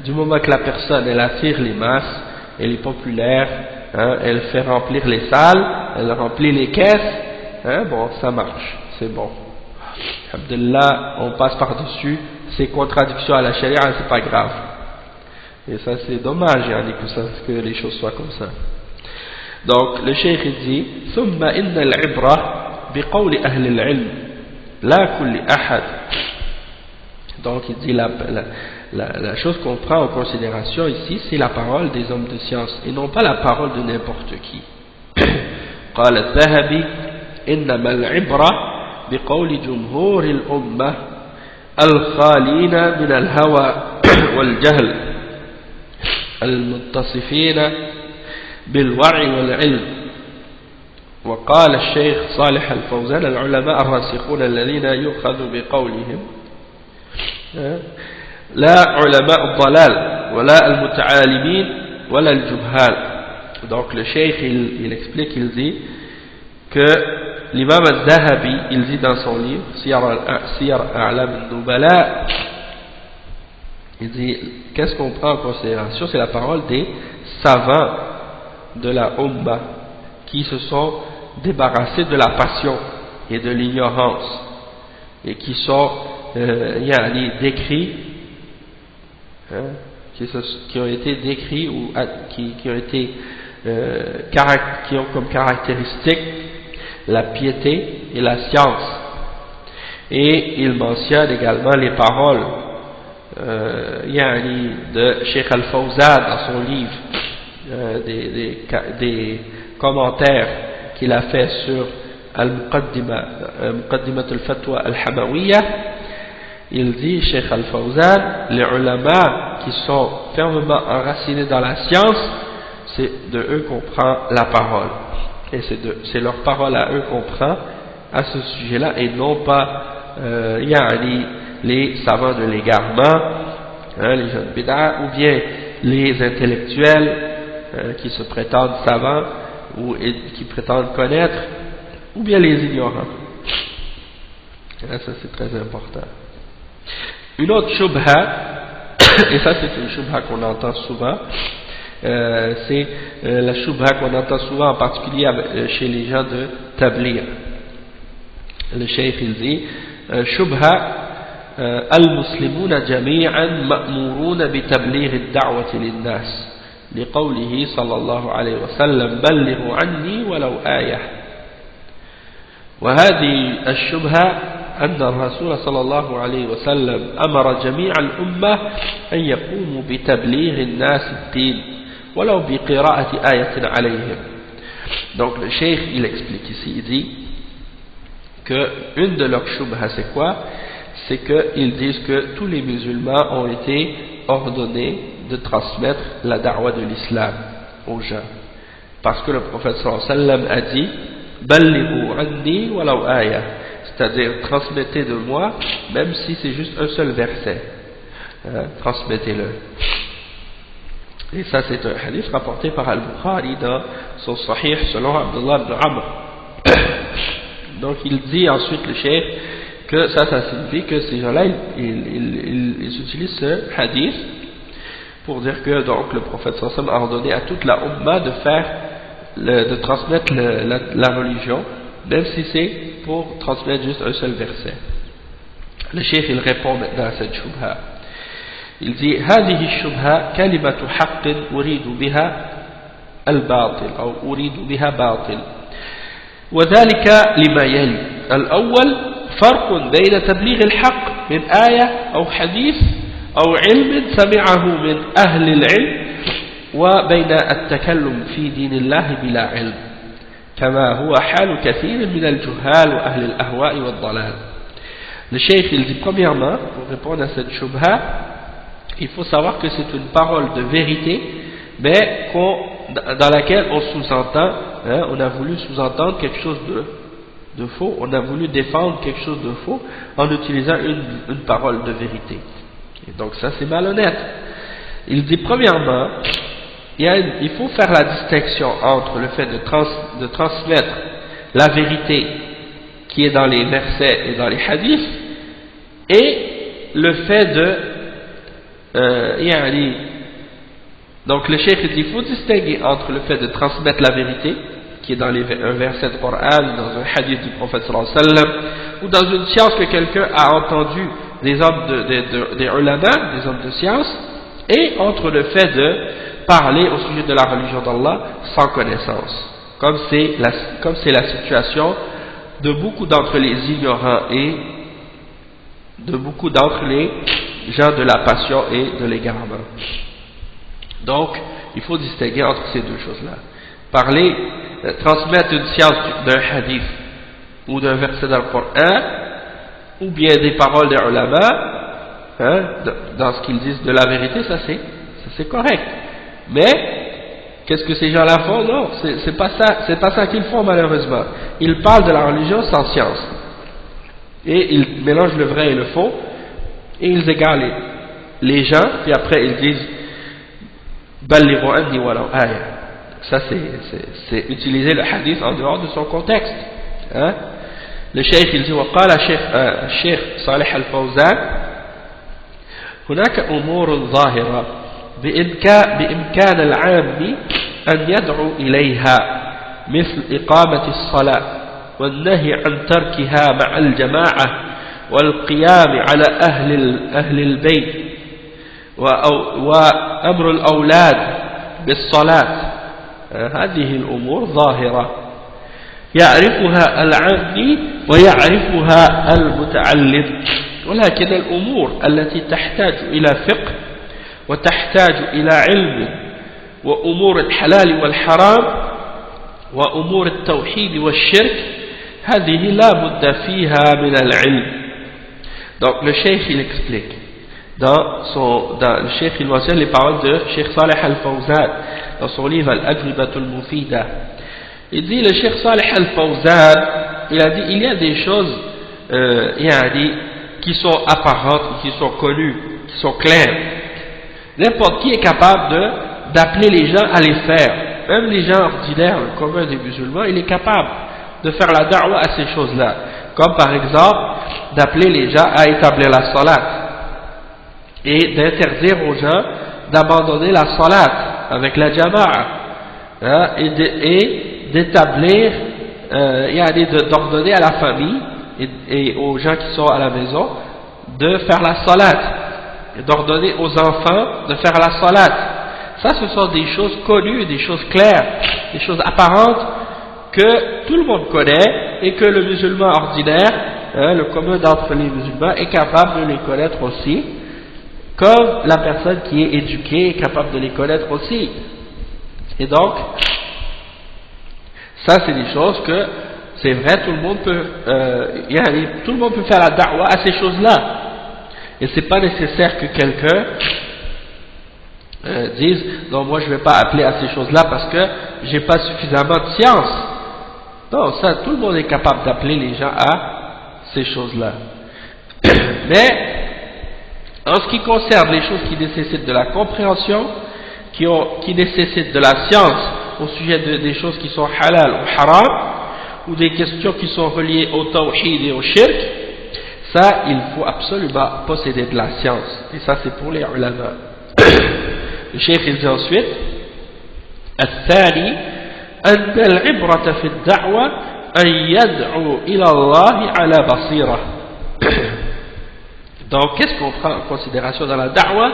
du moment que la personne elle attire les masses, elle est populaire, elle fait remplir les salles, elle remplit les caisses, bon, ça marche, c'est bon. Alhamdulillah, on passe par-dessus ces contradictions à la charia, c'est pas grave. Et ça c'est dommage que les choses soient comme ça. Donc le cheikh dit ثم إن العبرة بقول أهل العلم لا كل أحد. Donc il dit la chose qu'on prend en considération ici, c'est la parole des hommes de science et non pas la parole de n'importe qui. قال الذهبي إنما العبرة بقول جمهور الأمة الخالين من الهوى والجهل المتصفين بالوعي والعلم. وقال الشيخ صالح الفوزان العلماء الراسخون الذين يؤخذ بقولهم لا علماء الضلال ولا المتعالمين ولا الجهال. Donc le cheikh il explique, il dit que l'imam al-Zahabi il dit dans son livre Siyar A'lam al-Nubala, il dit qu'est-ce qu'on prend en considération, c'est la parole des savants de la Ummah qui se sont débarrassés de la passion et de l'ignorance et qui sont décrits, qui ont été décrits ou qui ont comme caractéristique la piété et la science. Et il mentionne également les paroles de Cheikh Al-Fawzan dans son livre, des commentaires qu'il a fait sur Al-Muqaddimah Al-Fatwa Al-Hamawiyya. Il dit, Cheikh Al-Fawzan, les ulama qui sont fermement enracinés dans la science, c'est de eux qu'on prend la parole, et c'est leur parole à eux qu'on prend à ce sujet-là, et non pas les savants de l'égarement, les jeunes bid'a, ou bien les intellectuels qui se prétendent savants ou qui prétendent connaître, ou bien les ignorants. Ça c'est très important. Une autre shubha, et ça c'est une shubha qu'on entend souvent, c'est la shubha qu'on entend souvent en particulier chez les gens de Tabligh. Le cheikh il dit shubha المسلمون جميعا مأمورون بتبليغ الدعوة للناس لقوله صلى الله عليه وسلم بلغوا عني ولو آية. وهذه الشبهة أن الرسول صلى الله عليه وسلم أمر جميع الأمة أن يقوموا بتبليغ الناس الدين ولو بقراءة آية عليهم. Donc le cheikh il explique ici, il dit que une de leurs shubha c'est quoi? C'est qu'ils disent que tous les musulmans ont été ordonnés de transmettre la da'wa de l'islam aux gens. Parce que le prophète sallallahu alayhi wa sallam a dit Ballighu anni walaw aya, c'est-à-dire transmettez de moi, même si c'est juste un seul verset. Transmettez-le. Et ça c'est un hadith rapporté par Al-Bukhari dans son Sahih selon Abdullah ibn Amr. Donc il dit ensuite le cheikh que ça signifie que ces gens-là ils utilisent ce hadith pour dire que donc le prophète sallallahu alayhi wa sallam a ordonné à toute la umma de transmettre la religion, même si c'est pour transmettre juste un seul verset. Le cheikh il répond maintenant à cette shubha. Il dit هذه الشبهة كلمة حق أريد بها الباطل أو أريد بها باطل وذلك لما يلي. الأول فرق بين تبليغ الحق من آية أو حديث أو علم سمعه من أهل العلم وبين التكلم في دين الله بلا علم كما هو حال كثير من الجهال وأهل الأهواء والضلال. Le cheikh il dit premièrement, pour répondre à cette shubha, il faut savoir que c'est une parole de vérité, mais dans laquelle on sous-entend, on a voulu sous-entendre quelque chose de faux, on a voulu défendre quelque chose de faux en utilisant une parole de vérité. Et donc ça c'est malhonnête. Il dit premièrement, il faut faire la distinction entre le fait de transmettre la vérité qui est dans les versets et dans les hadiths et le fait de donc le cheikh dit il faut distinguer entre le fait de transmettre la vérité qui est dans un verset du Coran, dans un hadith du prophète sallallahu alayhi wa sallam, ou dans une science que quelqu'un a entendu des hommes des ulama, des hommes de science, et entre le fait de parler au sujet de la religion d'Allah sans connaissance, comme c'est la situation de beaucoup d'entre les ignorants et de beaucoup d'entre les gens de la passion et de l'égarement. Donc, il faut distinguer entre ces deux choses-là. Transmettre une science d'un hadith ou d'un verset dans le Coran, ou bien des paroles des ulama, dans ce qu'ils disent de la vérité, ça c'est correct. Mais, qu'est-ce que ces gens-là font? Non, c'est pas ça qu'ils font malheureusement. Ils parlent de la religion sans science. Et ils mélangent le vrai et le faux, et ils égalent les gens, puis après ils disent Ballighu anni walaw aya. Ça c'est utiliser le hadith en dehors de son contexte. Le cheikh il dit وقال الشيخ صالح الفوزان هناك أمور ظاهرة بإمكان العام أن يدعو إليها مثل إقامة الصلاة والنهي عن تركها مع الجماعة والقيام على أهل البيت وأمر الأولاد بالصلاة. هذه الأمور ظاهرة يعرفها العامي ويعرفها المتعلم، ولكن الأمور التي تحتاج إلى فقه وتحتاج إلى علم وأمور الحلال والحرام وأمور التوحيد والشرك هذه لا بد فيها من العلم. Donc le cheikh il explique le cheikh il mentionne les paroles de Cheikh Saleh Al-Fawzan dans son livre Al-Ajwibatul Mufida. Il dit, le Cheikh Saleh Al-Fawzan, il a dit, il y a des choses qui sont apparentes, qui sont connues, qui sont claires. N'importe qui est capable d'appeler les gens à les faire. Même les gens ordinaires, le commun des musulmans, il est capable de faire la da'wa à ces choses-là. Comme par exemple, d'appeler les gens à établir la salat. Et d'interdire aux gens d'abandonner la salat avec la jama'a. Et d'établir, d'ordonner à la famille et aux gens qui sont à la maison de faire la salat, et d'ordonner aux enfants de faire la salat. Ça, ce sont des choses connues, des choses claires, des choses apparentes que tout le monde connaît et que le musulman ordinaire, le commun d'entre les musulmans, est capable de les connaître aussi, comme la personne qui est éduquée est capable de les connaître aussi. Et donc, ça c'est des choses que, c'est vrai, tout le monde peut faire la da'wah à ces choses-là. Et c'est pas nécessaire que quelqu'un dise non, moi je vais pas appeler à ces choses-là parce que j'ai pas suffisamment de science. Non, ça, tout le monde est capable d'appeler les gens à ces choses-là. Mais en ce qui concerne les choses qui nécessitent de la compréhension, qui nécessitent de la science au sujet des choses qui sont halal ou haram, ou des questions qui sont reliées au tawhid et au shirk, ça, il faut absolument posséder de la science. Et ça, c'est pour les ulama. Le cheikh il dit ensuite, الثاني أن العبرة في الدعوة أن يدعو إلى الله على بصيرة. Donc, qu'est-ce qu'on prend en considération dans la da'wah?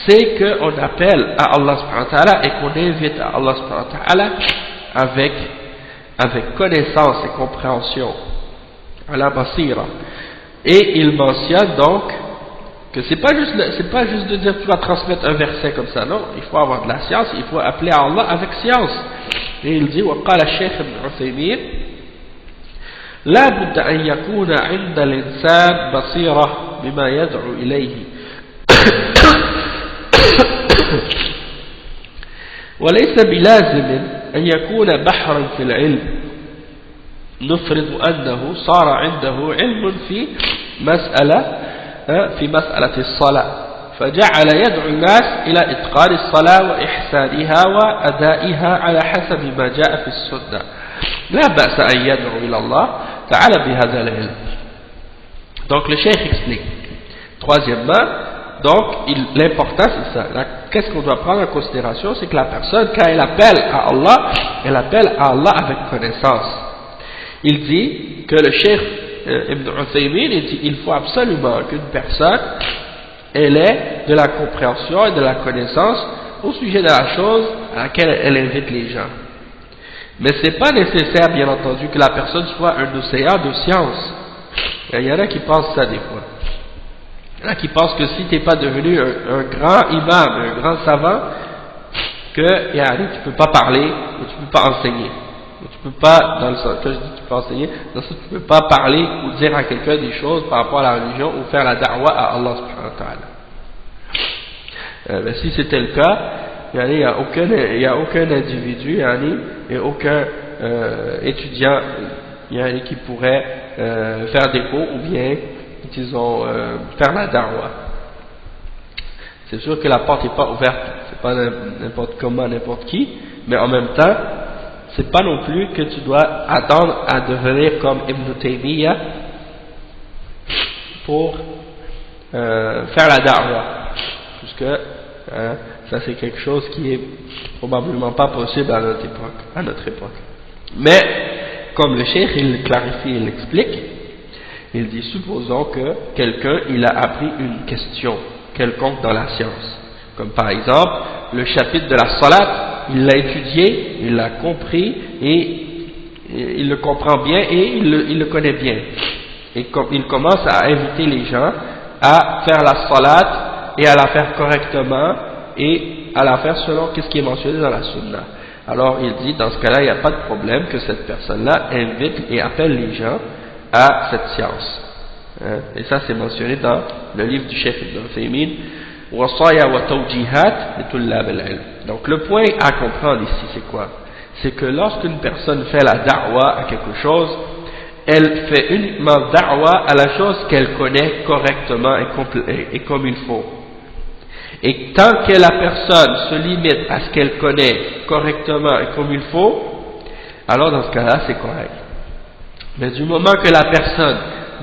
C'est qu'on appelle à Allah subhanahu wa ta'ala et qu'on invite à Allah subhanahu wa ta'ala avec connaissance et compréhension, à la basira. Et il mentionne donc que c'est pas juste de dire tu vas transmettre un verset comme ça, non, il faut avoir de la science, il faut appeler à Allah avec science. Et il dit وقال الشيخ ابن عثيمين لا بد أن يكون عند الإنسان بصيرة بما يدعو إليه وليس بلازم أن يكون بحرا في العلم نفرض أنه صار عنده علم في مسألة الصلاة فجعل يدعو الناس إلى إتقان الصلاة وإحسانها وأدائها على حسب ما جاء في السنة لا بأس أن يدعو إلى الله تعالى بهذا العلم. Donc le cheikh explique. Troisièmement, donc l'important c'est ça. Qu'est-ce qu'on doit prendre en considération? C'est que la personne, quand elle appelle à Allah, elle appelle à Allah avec connaissance. Il dit que le cheikh Ibn Uthaymin, il dit il faut absolument qu'une personne elle ait de la compréhension et de la connaissance au sujet de la chose à laquelle elle invite les gens. Mais c'est pas nécessaire, bien entendu, que la personne soit un océan de science. Il y en a qui pensent ça des fois. Il y en a qui pensent que si tu n'es pas devenu un grand imam, un grand savant, que tu peux pas parler ou tu peux pas enseigner. Tu peux pas, dans le sens que je dis tu peux enseigner, dans le sens que tu peux pas parler ou dire à quelqu'un des choses par rapport à la religion ou faire la da'wah à Allah subhanahu wa ta'ala. Mais si c'était le cas, il n'y a aucun individu et aucun étudiant qui pourrait faire des cours ou bien disons faire la da'wah. C'est sûr que la porte n'est pas ouverte, c'est pas n'importe comment, n'importe qui, mais en même temps c'est pas non plus que tu dois attendre à devenir comme Ibn Taymiyyah pour faire la da'wah, puisque ça c'est quelque chose qui est probablement pas possible à notre époque. Mais comme le cheikh il clarifie, il explique, il dit supposons que quelqu'un il a appris une question quelconque dans la science, comme par exemple le chapitre de la salat. Il l'a étudié, il l'a compris et il le comprend bien et il le connaît bien. Et il commence à inviter les gens à faire la salat et à la faire correctement et à la faire selon ce qui est mentionné dans la sunna. Alors il dit dans ce cas-là il n'y a pas de problème que cette personne-là invite et appelle les gens à cette science. Et ça c'est mentionné dans le livre du cheikh Ibn Uthaymin. Donc le point à comprendre ici c'est quoi? C'est que lorsqu'une personne fait la da'wah à quelque chose, elle fait uniquement da'wah à la chose qu'elle connaît correctement et comme il faut. Et tant que la personne se limite à ce qu'elle connaît correctement et comme il faut, alors dans ce cas-là c'est correct. Mais du moment que la personne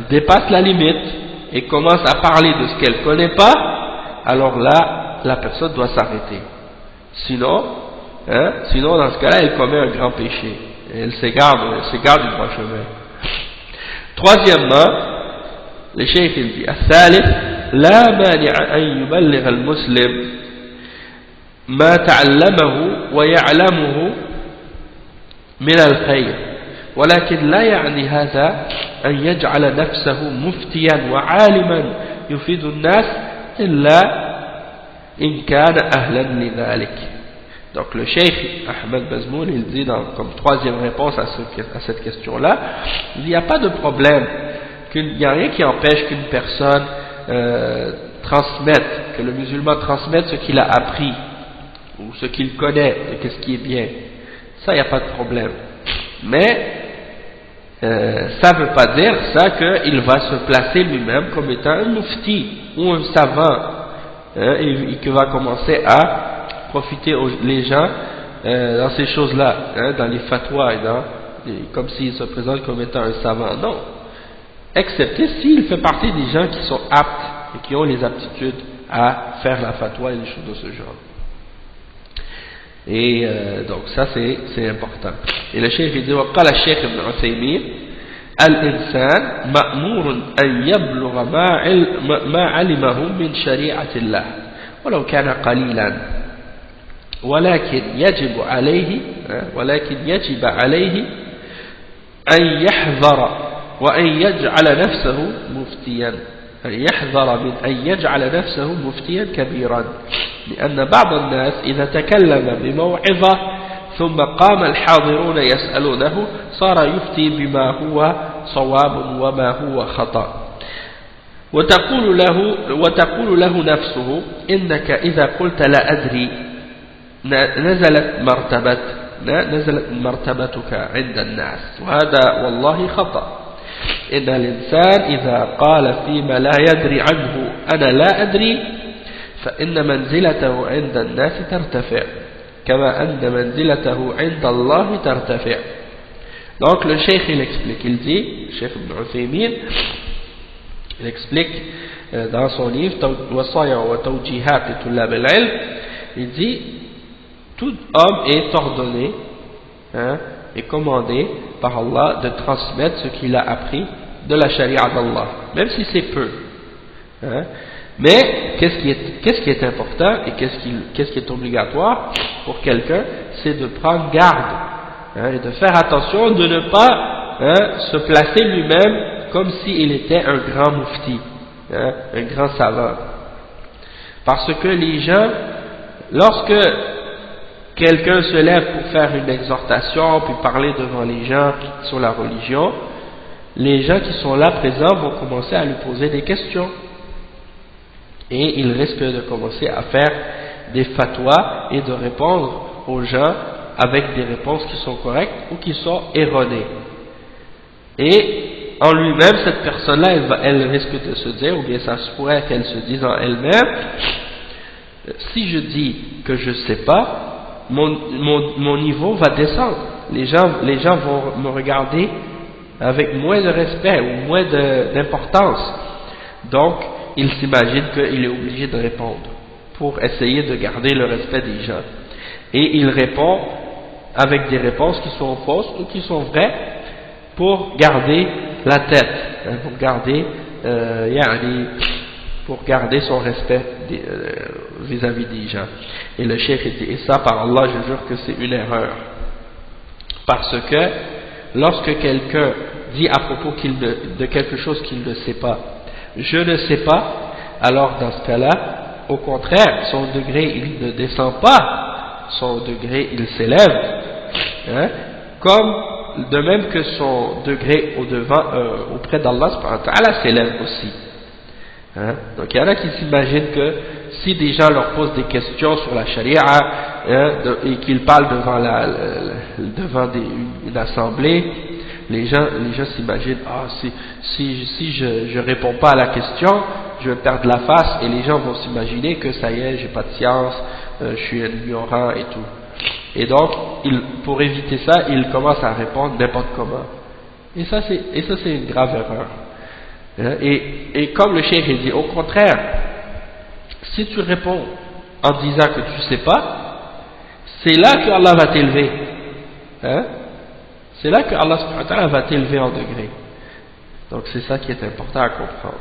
dépasse la limite et commence à parler de ce qu'elle ne connaît pas, alors là, la personne doit s'arrêter. Sinon, dans ce cas-là, elle commet un grand péché. Elle s'égare du droit chemin. Troisièmement, le cheikh il dit الثالث لا مانع أن يبلغ المسلم ما تعلمه ويعلمه من الخير ولكن لا يعني هذا أن يجعل نفسه مفتيا وعالما يفيد الناس إلا إن كان أهلا لذلك. Donc le cheikh Ahmed Bazmoul il dit comme troisième réponse à cette question-là, il n'y a pas de problème, il n'y a rien qui empêche qu'une personne transmette, que le musulman transmette ce qu'il a appris ou ce qu'il connaît de ce qui est bien. Ça, il n'y a pas de problème. Mais ça ne veut pas dire ça qu'il va se placer lui-même comme étant un mufti ou un savant, et qu'il va commencer à profiter les gens dans ces choses-là, dans les fatwas, comme s'il se présente comme étant un savant. Non, excepté s'il fait partie des gens qui sont aptes et qui ont les aptitudes à faire la fatwa et des choses de ce genre. Et donc ça c'est important. Et le cheikh dit وقال الشيخ ابن عثيمين الإنسان مأمور أن يبلغ ما علمه من شريعة الله ولو كان قليلا ولكن يجب عليه أن يحذر وأن يجعل نفسه مفتيا يحذر من أن يجعل نفسه مفتيا كبيرا لأن بعض الناس إذا تكلم بموعظة ثم قام الحاضرون يسألونه صار يفتي بما هو صواب وما هو خطأ وتقول له نفسه إنك إذا قلت لا أدري نزلت مرتبتك عند الناس وهذا والله خطأ إن الإنسان إذا قال فيما لا يدري عنه أنا لا أدري فإن منزلته عند الناس ترتفع كما أن منزلته عند الله ترتفع. Donc le cheikh il explique, il dit, le cheikh Ibn Uthaymin, il explique dans son livre Wasaya wa Tawjihat Tullab al-Ilm, il dit tout homme est ordonné et commandé par Allah de transmettre ce qu'il a appris de la charia d'Allah, même si c'est peu. Mais qu'est-ce qui est important et qu'est-ce qui est obligatoire pour quelqu'un, c'est de prendre garde et de faire attention de ne pas se placer lui-même comme s'il était un grand mufti, un grand savant. Parce que les gens, lorsque quelqu'un se lève pour faire une exhortation, puis parler devant les gens sur la religion, les gens qui sont là présents vont commencer à lui poser des questions. Et il risque de commencer à faire des fatwas et de répondre aux gens avec des réponses qui sont correctes ou qui sont erronées. Et en lui-même, cette personne-là, elle risque de se dire, ou bien ça se pourrait qu'elle se dise en elle-même, si je dis que je ne sais pas, mon niveau va descendre. Les gens vont me regarder avec moins de respect ou moins d'importance. Donc, il s'imagine qu'il est obligé de répondre pour essayer de garder le respect des gens. Et il répond avec des réponses qui sont fausses ou qui sont vraies pour garder la tête, pour garder son respect vis-à-vis des gens. Et le cheikh dit, et ça par Allah je jure que c'est une erreur. Parce que lorsque quelqu'un dit à propos de quelque chose qu'il ne sait pas, je ne sais pas, alors dans ce cas-là, au contraire, son degré il ne descend pas, son degré il s'élève, comme de même que son degré auprès d'Allah subhanahu wa ta'ala s'élève aussi. Donc il y en a qui s'imaginent que si des gens leur posent des questions sur la charia et qu'ils parlent devant une assemblée, les gens s'imaginent, si je réponds pas à la question, je vais perdre la face, et les gens vont s'imaginer que ça y est, j'ai pas de science, je suis ignorant et tout. Et donc, pour éviter ça, ils commencent à répondre n'importe comment. Et ça c'est une grave erreur. Et comme le cheikh dit, au contraire, si tu réponds en disant que tu sais pas, c'est là que Allah va t'élever. C'est là que Allah subhanahu wa ta'ala va t'élever en degré. Donc c'est ça qui est important à comprendre.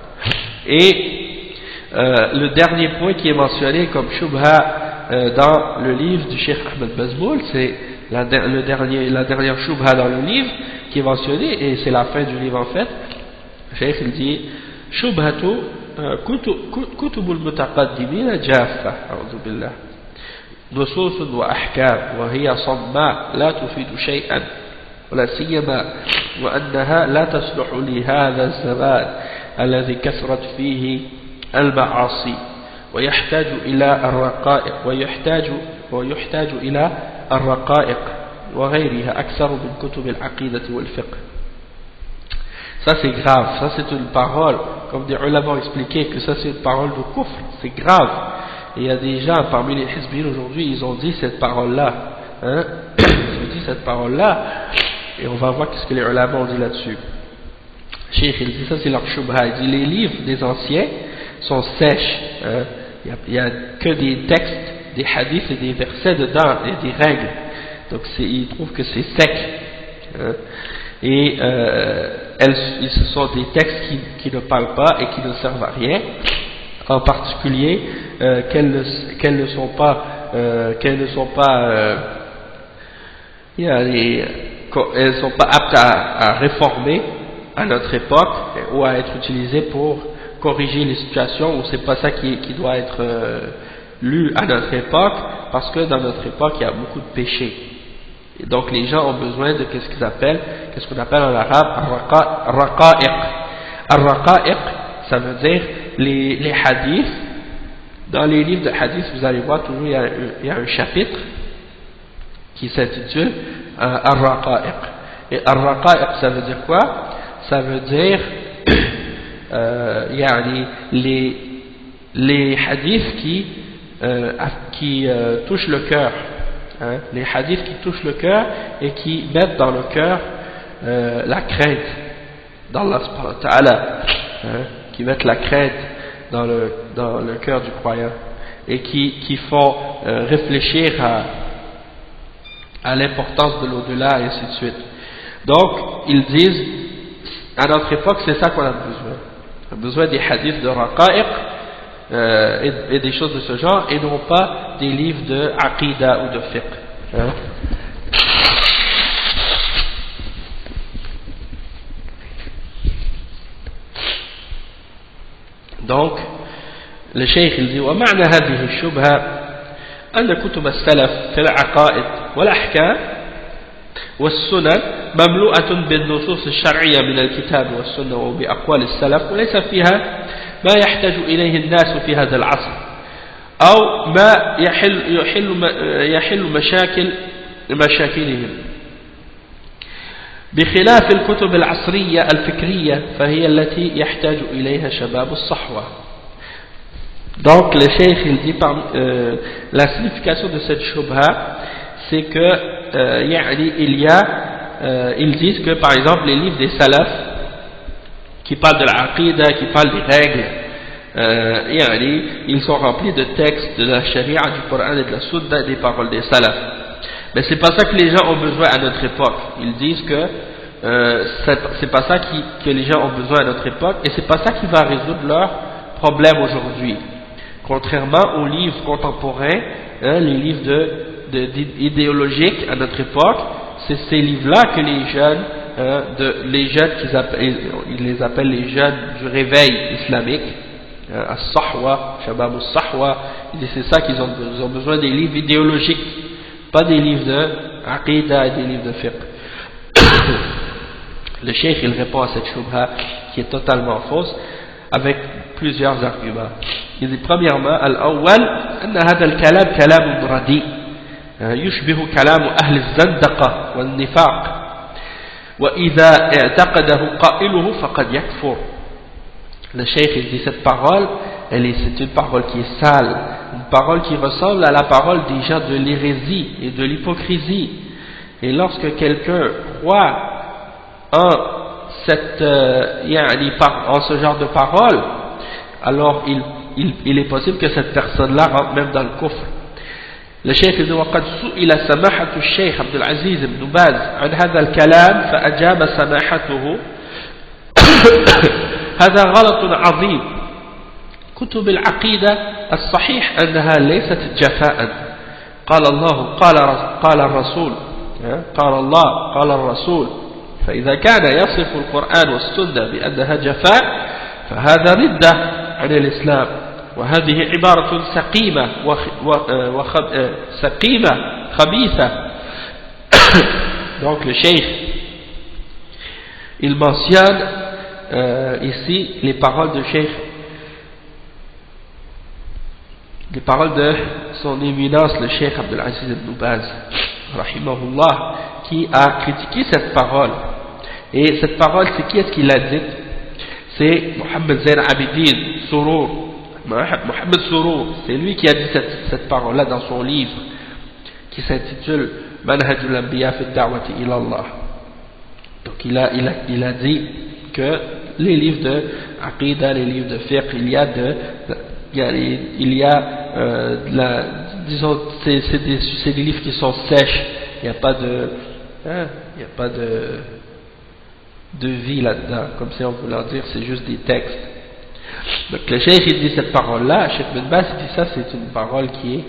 Et le dernier point qui est mentionné comme shubha dans le livre du Cheikh Ahmed Bazmoul, c'est la dernière shubha dans le livre qui est mentionnée, et c'est la fin du livre en fait. Le Cheikh il dit shubhatu كتب المتقدمين جافة أعوذ بالله نصوص وأحكام وهي صماء لا تفيد شيئا ولا سيما وأنها لا تصلح لهذا الزمان الذي كثرت فيه المعاصي ويحتاج إلى الرقائق ويحتاج إلى الرقائق وغيرها أكثر من كتب العقيدة والفقه. Ça c'est grave, ça c'est une parole, comme des ulama ont expliqué que ça c'est une parole de kufr, c'est grave. Et il y a des gens parmi les hizbiyyin aujourd'hui, ils ont dit cette parole-là, hein, ils ont dit cette parole-là, et on va voir ce que les ulama ont dit là-dessus. Cheikh il dit ça c'est leur shubha, il dit les livres des anciens sont sèches, hein, il n'y a que des textes, des hadiths et des versets dedans, et des règles, donc ils trouvent que c'est sec, hein. Et ce sont des textes qui ne parlent pas et qui ne servent à rien, en particulier qu'elles ne sont pas aptes à réformer à notre époque ou à être utilisées pour corriger les situations, où c'est pas ça qui doit être lu à notre époque, parce que dans notre époque il y a beaucoup de péchés. Et donc les gens ont besoin de qu'est-ce qu'on appelle en arabe ar-raqa'iq. Ar-raqa'iq, ça veut dire les hadiths. Dans les livres de hadiths, vous allez voir toujours il y a un chapitre qui s'intitule ar-raqa'iq. Et ar-raqa'iq, ça veut dire quoi? Ça veut dire les hadiths qui touchent le cœur. Hein, les hadiths qui touchent le cœur et qui mettent dans le cœur la crainte d'Allah subhanahu wa ta'ala, hein, qui mettent la crainte dans le cœur du croyant et qui font réfléchir à l'importance de l'au-delà et ainsi de suite. Donc ils disent à notre époque c'est ça qu'on a besoin. On a besoin des hadiths de raqa'iq et des choses de ce genre, et non pas des livres de aqida ou de fiqh, hein. Donc le cheikh il dit ومعنى هذه الشبهة أن كتب السلف في العقائد والأحكام والسنن مملوءة بالنصوص الشرعية من الكتاب والسنة وبأقوال السلف وليس فيها ما يحتاج إليه الناس في هذا العصر أو ما يحل مشاكلهم بخلاف الكتب العصرية الفكرية فهي التي يحتاج إليها شباب الصحوة. Donc le cheikh il dit la signification de cette shubha c'est que ils disent que par exemple les livres des salafs qui parlent de l'aqida, qui parlent des règles, ils sont remplis de textes de la charia, du Coran et de la Sunna, des paroles des salafs. Mais c'est pas ça que les gens ont besoin à notre époque. Ils disent que c'est pas ça que les gens ont besoin à notre époque, et c'est pas ça qui va résoudre leurs problèmes aujourd'hui. Contrairement aux livres contemporains, hein, les livres idéologiques à notre époque, c'est ces livres-là que les jeunes ils les appellent les jeunes du réveil islamique, as-sahwa, shabab as-sahwa, c'est ça qu'ils ont besoin, des livres idéologiques, pas des livres de aqida et des livres de fiqh. Le cheikh il répond à cette shubha qui est totalement fausse avec plusieurs arguments. Il dit premièrement al-awwal anna hadha al-kalam kalam radi yushbihu kalam ahli az-zandaqa wal-nifaq وإذا اعتقده قائله فقد يكفر. Le cheikh il dit cette parole c'est une parole qui est sale, une parole qui ressemble à la parole des gens de l'hérésie et de l'hypocrisie, et lorsque quelqu'un croit en ce genre de parole, alors il est possible que cette personne là rentre même dans le kufr. Le cheikh dit وقد سئل سماحة الشيخ عبد العزيز بن باز عن هذا الكلام فأجاب سماحته هذا غلط عظيم. كتب العقيدة الصحيح أنها ليست جفاء. قال الله قال الرسول، قال الله قال الرسول. فإذا كان يصف القرآن والسنة بأنها جفاء فهذا ردة عن الإسلام، وهذه عبارة سقيمة سقيمة خبيثة. Donc le cheikh il mentionne ici les paroles de cheikh, les paroles de son éminence le cheikh Abdul Aziz ibn Baz rahimahullah, qui a critiqué cette parole. Et cette parole, c'est qui est-ce qui l'a dit? C'est Mohammed Zain Abidin Surur. Mohammed Surur, c'est lui qui a dit cette parole-là dans son livre qui s'intitule Manhajul Anbiya fi Da'wati ila Allah. Donc il a dit que les livres de Aqidah, les livres de Fiqh, disons, c'est des livres qui sont sèches, il n'y a pas de vie là-dedans, comme si on voulait dire, c'est juste des textes. Donc le cheikh il dit cette parole-là, Cheikh Ben Baz dit ça, c'est une parole qui est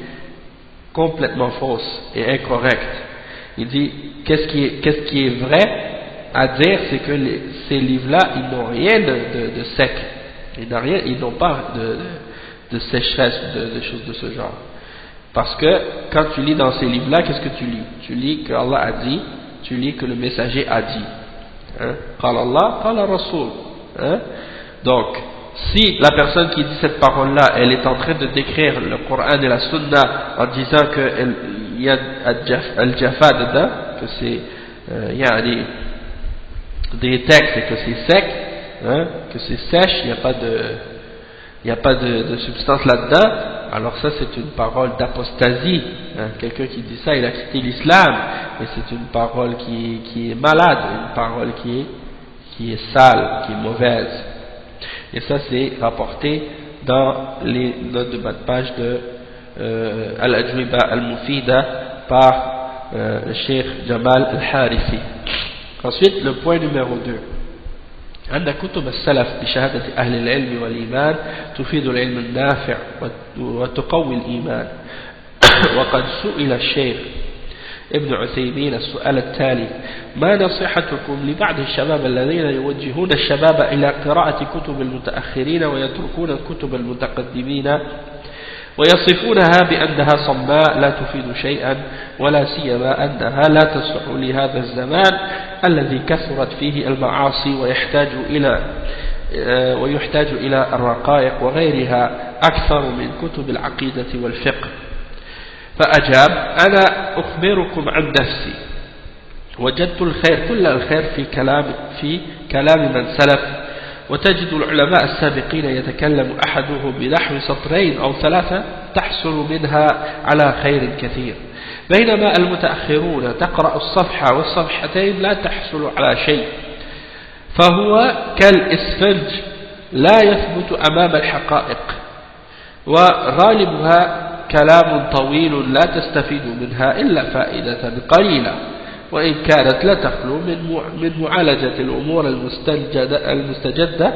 complètement fausse et incorrecte. Il dit qu'est-ce qui est vrai à dire, c'est que ces livres-là, ils n'ont rien de sec, ils n'ont pas de sécheresse, de choses de ce genre. Parce que quand tu lis dans ces livres-là, qu'est-ce que tu lis? Tu lis que Allah a dit, tu lis que le messager a dit. Qala Allah, qala Rasul. Donc, si la personne qui dit cette parole-là, elle est en train de décrire le Coran et la Sunna en disant qu'il y a al-jafa dedans, que c'est il y a des textes et que c'est sec, que c'est sèche, il n'y a pas de substance là-dedans, alors ça c'est une parole d'apostasie. Quelqu'un qui dit ça, il a quitté l'islam, mais c'est une parole qui est malade, une parole qui est sale, qui est mauvaise. Et ça c'est rapporté dans les notes de bas de page de Al-Ajwiba Al-Mufida par le Cheikh Jamal Al-Harithi. Ensuite, le point numéro 2. أن كتب السلف بشهادة أهل العلم والإيمان تفيد العلم النافع وتقوي الإيمان. وقد سئل الشيخ ابن عثيمين السؤال التالي: ما نصيحتكم لبعض الشباب الذين يوجهون الشباب إلى قراءة كتب المتأخرين ويتركون كتب المتقدمين ويصفونها بأنها صماء لا تفيد شيئا، ولا سيما أنها لا تصلح لهذا الزمان الذي كثرت فيه المعاصي ويحتاج إلى الرقائق وغيرها أكثر من كتب العقيدة والفقه؟ فأجاب: أنا أخبركم عن نفسي، وجدت الخير كل الخير في كلام من سلف، وتجد العلماء السابقين يتكلم أحدهم بنحو سطرين أو ثلاثة تحصل منها على خير كثير، بينما المتأخرون تقرأ الصفحة والصفحتين لا تحصل على شيء، فهو كالإسفنج لا يثبت أمام الحقائق، وغالبها كلام طويل لا تستفيد منها إلا فائدة قليلة، وإن كانت لا تخلو من معالجة الأمور المستجدة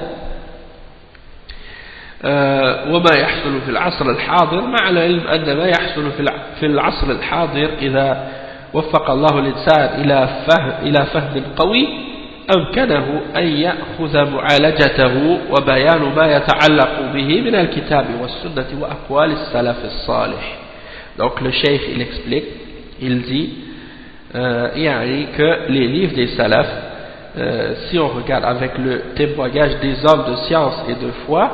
وما يحصل في العصر الحاضر، مع العلم أن ما يحصل في العصر الحاضر إذا وفق الله الإنسان إلى فهم قوي أمكنه أن يأخذ معالجته وبيان ما يتعلق به من الكتاب والسنة وأقوال السلف الصالح. Donc le cheikh il explique, il dit que les livres des salafs, si on regarde avec le témoignage des hommes de science et de foi,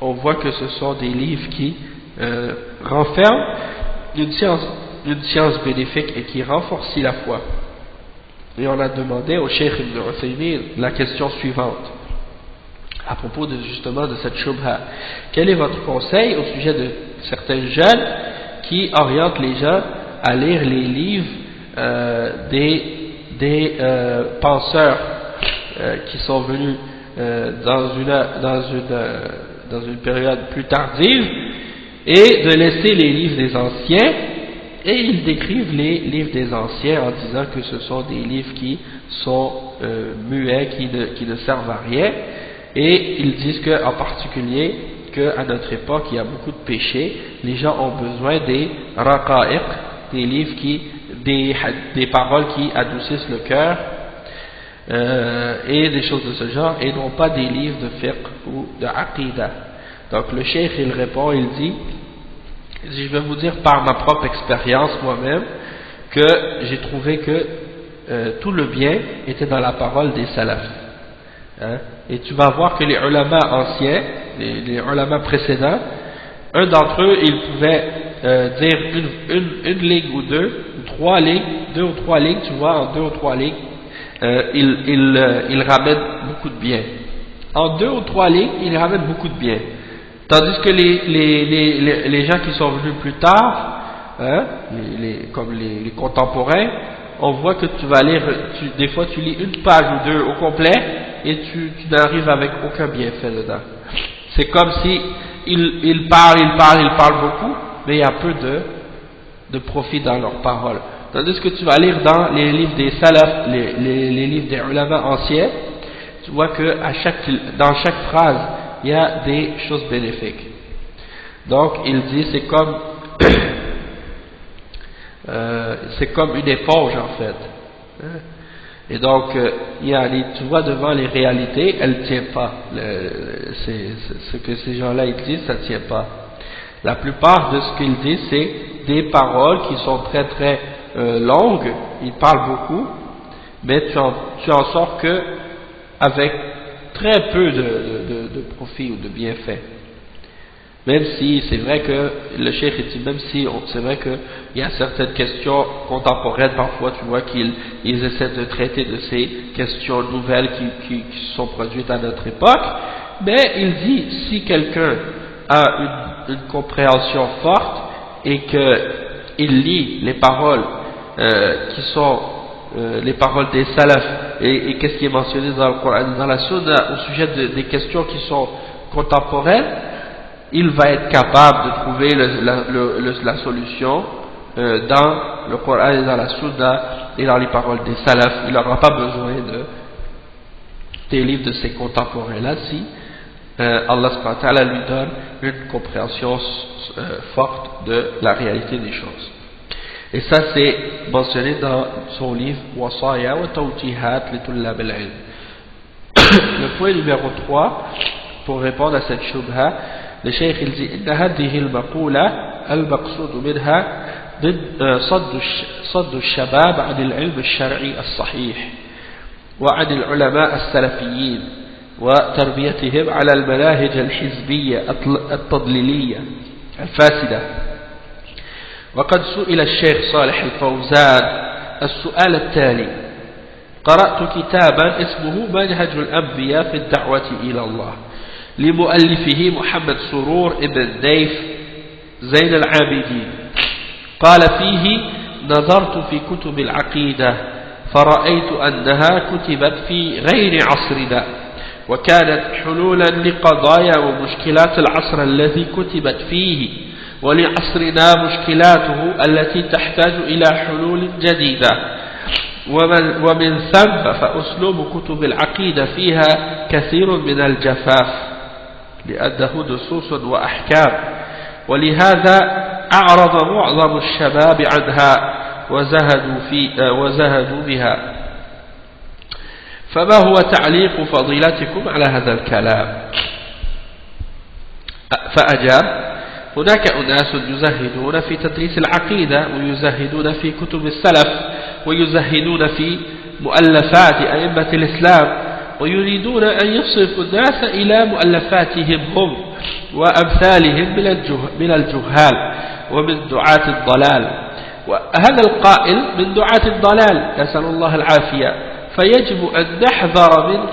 on voit que ce sont des livres qui renferment une science bénéfique et qui renforcent la foi. Et on a demandé au Cheikh Ibn Uthaymin la question suivante à propos justement de cette shubha: quel est votre conseil au sujet de certains jeunes qui orientent les gens à lire les livres des penseurs qui sont venus dans une période plus tardive, et de laisser les livres des anciens et ils décrivent les livres des anciens en disant que ce sont des livres qui sont muets, qui ne servent à rien, et ils disent qu'en particulier qu'à notre époque il y a beaucoup de péchés, les gens ont besoin des raqa'iq, des livres des paroles qui adoucissent le cœur, et des choses de ce genre, et non pas des livres de fiqh ou de aqidah. Donc le cheikh il répond, il dit, je vais vous dire par ma propre expérience moi-même que j'ai trouvé que tout le bien était dans la parole des salafs, hein? Et tu vas voir que les ulama anciens, les ulama précédents, un d'entre eux il pouvait dire une ligne ou deux ou trois lignes, tu vois, en 2 ou 3 lignes il ramène beaucoup de bien. En 2 ou 3 lignes il ramène beaucoup de bien. Tandis que les gens qui sont venus plus tard, hein, comme les contemporains, on voit que tu vas lire, des fois tu lis une page ou deux au complet et tu n'arrives avec aucun bienfait dedans. C'est comme si ils parlent beaucoup, mais il y a peu de profit dans leurs paroles. Tandis que tu vas lire dans les livres des salaf, les livres des ulama anciens, tu vois que dans chaque phrase, il y a des choses bénéfiques. Donc il dit c'est comme une éponge en fait. Et donc tu vois devant les réalités, elle ne tient pas. Ce que ces gens-là ils disent, ça ne tient pas. La plupart de ce qu'ils disent, c'est des paroles qui sont très très longues, ils parlent beaucoup, mais tu en sors que avec très peu de profit ou de bienfait. Même si c'est vrai que le cheikh dit, même si c'est vrai qu'il y a certaines questions contemporaines, parfois tu vois qu'ils essaient de traiter de ces questions nouvelles qui sont produites à notre époque, mais il dit si quelqu'un a une compréhension forte et qu'il lit les paroles qui sont les paroles des salafs et qu'est-ce qui est mentionné dans le Coran et dans la Sunna au sujet des questions qui sont contemporaines, il va être capable de trouver la solution dans le Coran et dans la Sunna et dans les paroles des salafs. Il n'aura pas besoin des livres de ses contemporains là si Allah subhanahu wa ta'ala lui donne une compréhension forte de la réalité des choses. Et ça c'est mentionné dans son livre Wasaya wa Tawjihat li Tullab al-Ilm. Le point numéro 3, pour répondre à cette shubha, le cheikh il dit إن هذه المقولة المقصود منها صد الشباب عن العلم الشرعي الصحيح وعن العلماء السلفيين وتربيتهم على المناهج الحزبية التضليلية الفاسدة. وقد سئل الشيخ صالح الفوزان السؤال التالي: قرأت كتابا اسمه منهج الأنبياء في الدعوة إلى الله لمؤلفه محمد سرور ابن ديف زين العابدين. قال فيه: نظرت في كتب العقيدة فرأيت أنها كتبت في غير عصرنا وكانت حلولا لقضايا ومشكلات العصر الذي كتبت فيه ولعصرنا مشكلاته التي تحتاج إلى حلول جديدة. ومن ثم فأسلوب كتب العقيدة فيها كثير من الجفاف لأنه نصوص وأحكام، ولهذا أعرض معظم الشباب عنها وزهدوا بها. فما هو تعليق فضيلتكم على هذا الكلام؟ فأجاب: هناك أناس يزهدون في تدريس العقيدة ويزهدون في كتب السلف ويزهدون في مؤلفات أئمة الإسلام ويريدون أن يصرفوا الناس إلى مؤلفاتهم هم وأمثالهم من الجهال ومن دعاة الضلال، وهذا القائل من دعاة الضلال نسأل الله العافية، فيجب أن نحذر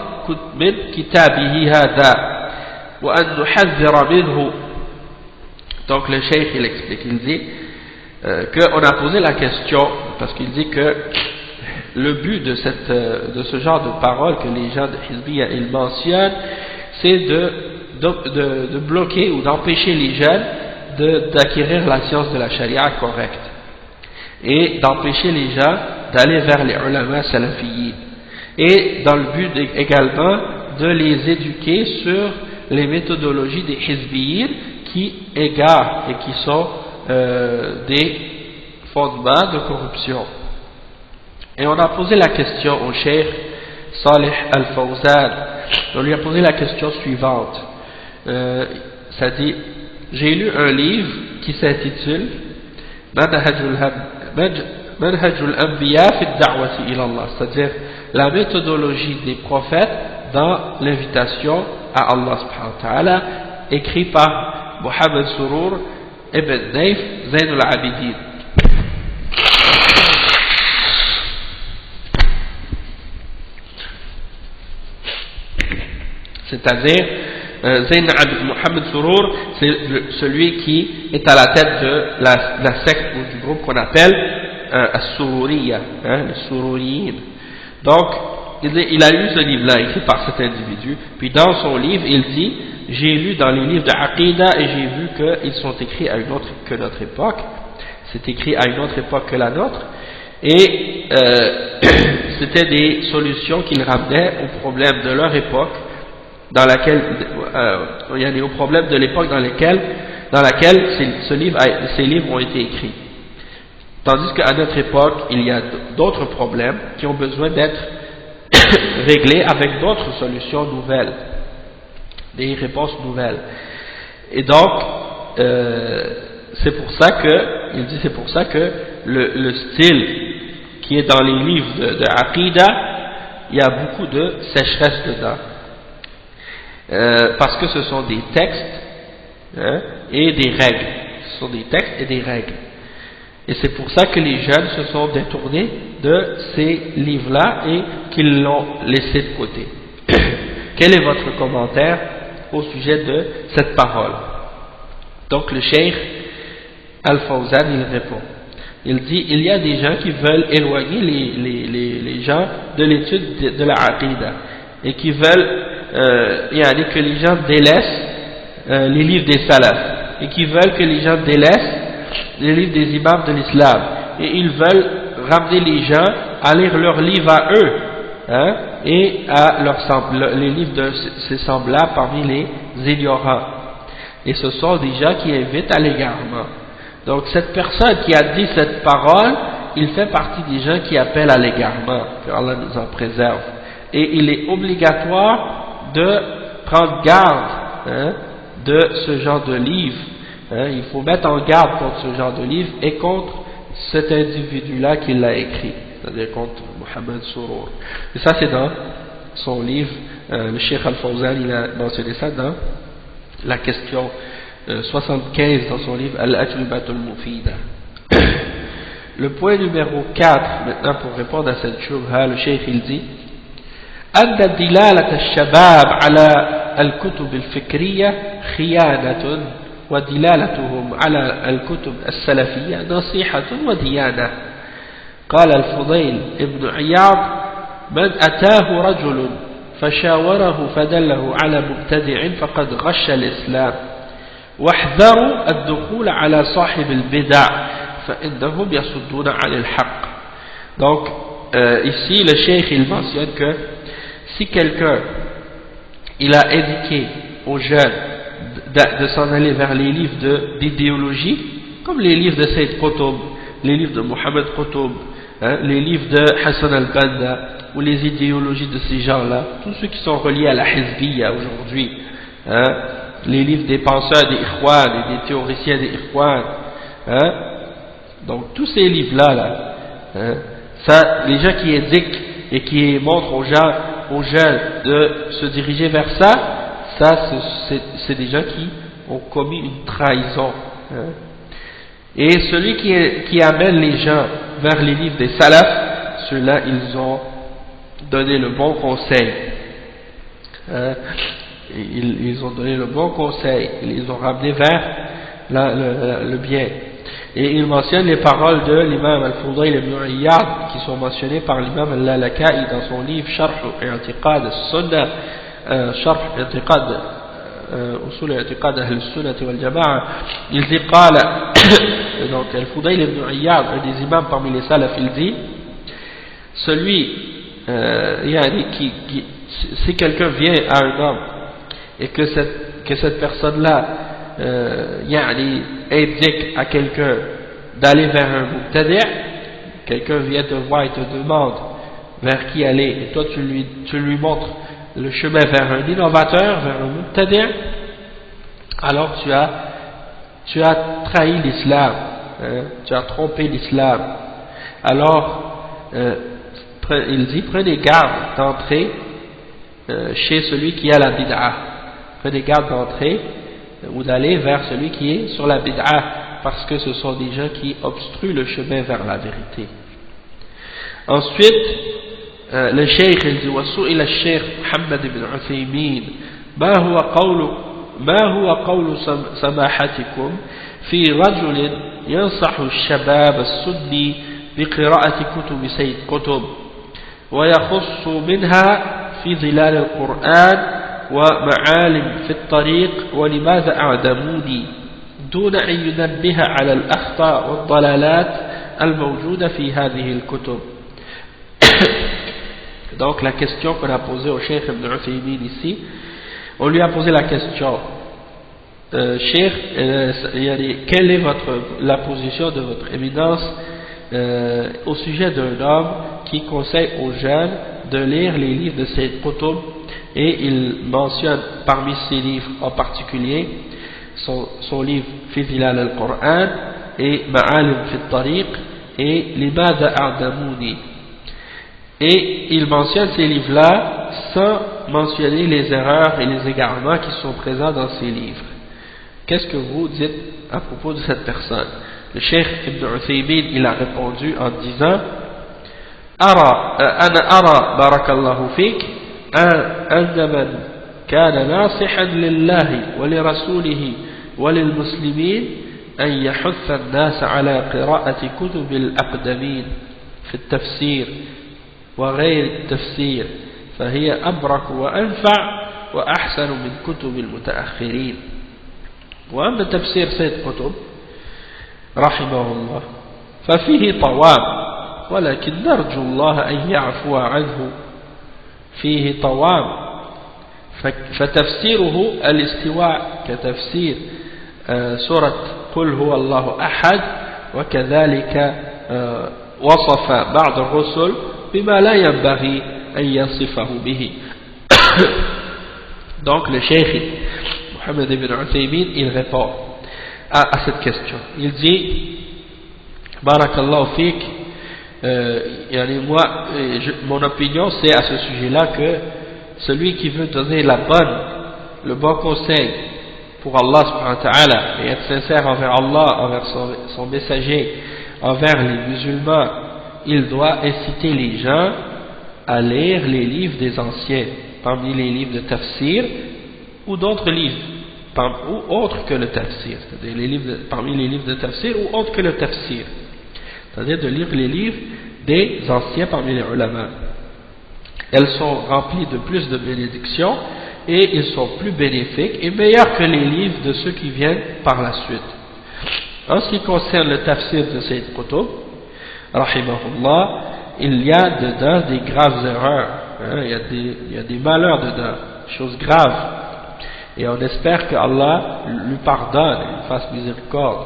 من كتابه هذا وأن نحذر منه. Donc le cheikh il explique, il dit qu'on a posé la question parce qu'il dit que le but de ce genre de paroles que les gens de Hizbiyya ils mentionnent, c'est de bloquer ou d'empêcher les jeunes d'acquérir la science de la charia correcte. et d'empêcher les gens d'aller vers les ulama salafiyyin, et dans le but également de les éduquer sur les méthodologies des hizbiyyin qui égarent et qui sont des fondements de corruption. Et on a posé la question au cheikh Salih Al-Fawzan. On lui a posé la question suivante. Ça dit, j'ai lu un livre qui s'intitule Manhajul Anbiya fi ad-da'wati ila Allah, c'est-à-dire la méthodologie des prophètes dans l'invitation à Allah subhanahu wa ta'ala, écrit par Mohamed Surur ibn Naif Zayn al-Abidin. C'est-à-dire, Mohamed Surur, c'est celui qui est à la tête de la secte ou du groupe qu'on appelle As-Sururiya, les Sururiyin. Donc, il a lu ce livre-là écrit par cet individu, puis dans son livre, il dit, j'ai lu dans les livres de Aqidah et j'ai vu qu'ils sont écrits à une autre que notre époque, c'est écrit à une autre époque que la nôtre, et c'était des solutions qu'ils ramenaient aux problèmes de leur époque, dans laquelle il y a aux problèmes de l'époque dans laquelle ces livres ont été écrits. Tandis qu'à notre époque, il y a d'autres problèmes qui ont besoin d'être réglés avec d'autres solutions nouvelles, des réponses nouvelles. Et donc, c'est pour ça que le style qui est dans les livres de Aqidah, il y a beaucoup de sécheresse dedans. Parce que ce sont des textes et des règles. Ce sont des textes et des règles. Et c'est pour ça que les jeunes se sont détournés de ces livres-là et qu'ils l'ont laissé de côté. Quel est votre commentaire au sujet de cette parole? Donc le cheikh Al-Fawzan, il répond. Il dit, il y a des gens qui veulent éloigner les gens de l'étude de la Aqidah et qui veulent que les gens délaissent les livres des salafs et qui veulent que les gens délaissent les livres des imams de l'islam, et ils veulent ramener les gens à lire leurs livres à eux, et à les livres de ses semblables parmi les ignorants, et ce sont des gens qui invitent à l'égarement. Donc cette personne qui a dit cette parole, il fait partie des gens qui appellent à l'égarement, que Allah nous en préserve, et il est obligatoire de prendre garde de ce genre de livre. Il faut mettre en garde contre ce genre de livre et contre cet individu-là qui l'a écrit, c'est-à-dire contre Mohamed Surur. Et ça, c'est dans son livre. Le Cheikh Al-Fawzan, il a mentionné ça dans la question 75 dans son livre Al-Ajwibatul Mufida. Le point numéro 4, maintenant, pour répondre à cette shubha, le Cheikh il dit أن دلالة الشباب على الكتب الفكرية خيانة ودلالتهم على الكتب السلفية نصيحة وديانة. قال الفضيل ابن عياض من أتاه رجل فشاوره فدله على مبتدع فقد غش الإسلام واحذروا الدخول على صاحب البدع فإنهم يصدون عن الحق. Donc ici le cheikh il mentionne que si quelqu'un il a indiqué aux jeunes de s'en aller vers les livres d'idéologie, comme les livres de Sayyid Qutb, les livres de Mohamed Qutb, les livres de Hassan al-Banna, ou les idéologies de ces gens-là, tous ceux qui sont reliés à la Hizbiyya aujourd'hui, les livres des penseurs des Ikhwan et des théoriciens des Ikhwan, donc tous ces livres-là, ça, les gens qui indiquent et qui montrent aux jeunes de se diriger vers ça, c'est des gens qui ont commis une trahison. Et celui qui amène les gens vers les livres des salafs, ceux-là, ils ont donné le bon conseil. Ils ont donné le bon conseil, ils les ont ramenés vers le bien. Et il mentionne les paroles de l'imam Al-Fudayl ibn Iyad qui sont mentionnées par l'imam Al-Lalaka'i dans son livre Sharh I'tiqad As-Sunnah, Sharh I'tiqad Usul al-i'tiqad ahl-sunnah wal-jama'a, il dit qala donc al-Fudayl ibn Iyad, un des imams parmi les salaf, il dit celui si quelqu'un vient à un homme et que cette personne-là indique à quelqu'un d'aller vers un mubtadi', quelqu'un vient te voir et te demande vers qui aller, et toi tu lui montres le chemin vers un innovateur, vers un mubtadi', alors tu as trahi l'islam, tu as trompé l'islam. Alors il dit prenez garde d'entrer chez celui qui a la bid'a, prenez garde d'entrer ou d'aller vers celui qui est sur la bid'a, parce que ce sont des gens qui obstruent le chemin vers la vérité. Ensuite le cheikh il dit وسئل الشيخ محمد بن عثيمين ما هو قول سماحتكم في رجل ينصح الشباب السني بقراءة كتب سيد قطب ويخص منها في ظلال القرآن ومعالم في الطريق ولماذا أعدموني دون أن ينبه على الأخطاء والضلالات الموجودة في هذه الكتب. Donc la question qu'on a posée au Cheikh Ibn Uthaymin ici, on lui a posé la question Cheikh, quelle est la position de votre éminence au sujet d'un homme qui conseille aux jeunes de lire les livres de Sayyid Qutb, et il mentionne parmi ses livres en particulier son livre Fi Zilal al-Qur'an et Ma'alim fi Tariq et Limadha A'damouni, et il mentionne ces livres-là sans mentionner les erreurs et les égarements qui sont présents dans ces livres. Qu'est-ce que vous dites à propos de cette personne? Le Cheikh Ibn Uthaymin, il a répondu en disant أنا أرى بارك الله فيك أن من كان ناصحا لله ولرسوله وللمسلمين أن يحث الناس على قراءة كتب الأقدمين في التفسير وغير التفسير فهي أبرك وأنفع وأحسن من كتب المتأخرين. وأما تفسير سيد قطب رحمه الله ففيه طوام ولكن نرجو الله أن يعفو عنه، فيه طوام، فتفسيره الاستواء كتفسير سورة قل هو الله أحد، وكذلك وصف بعض الرسل بما لا ينبغي أن يصفه به. Donc le cheikh Mohammed ibn Uthaymin, il répond à cette question. Il dit Barakallahu fik, mon opinion c'est à ce sujet-là que celui qui veut donner le bon conseil pour Allah subhanahu wa ta'ala et être sincère envers Allah, envers son messager, envers les musulmans, il doit inciter les gens à lire les livres des anciens, parmi les livres de tafsir ou d'autres livres, ou autres que le tafsir, c'est-à-dire parmi les livres de tafsir ou autres que le tafsir, c'est-à-dire de lire les livres des anciens parmi les ulama. Elles sont remplies de plus de bénédictions et ils sont plus bénéfiques et meilleurs que les livres de ceux qui viennent par la suite. En ce qui concerne le tafsir de Sayyid Qutb, rahimahullah, il y a dedans des graves erreurs, il y a des malheurs dedans, des choses graves, et on espère que Allah lui pardonne, lui fasse miséricorde.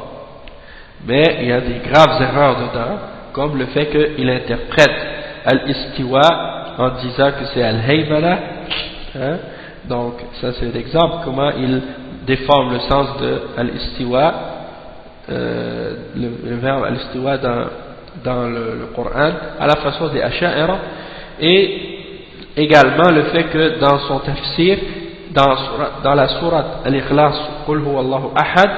Mais il y a des graves erreurs dedans, comme le fait qu'il interprète al-istiwa en disant que c'est al-haymana, donc ça c'est l'exemple comment il déforme le sens de al-istiwa, le verbe al-istiwa dans le Coran à la façon des Asha'ira, et également le fait que dans son tafsir, dans la sourate al-Ikhlas Qul huwa Allahu ahad,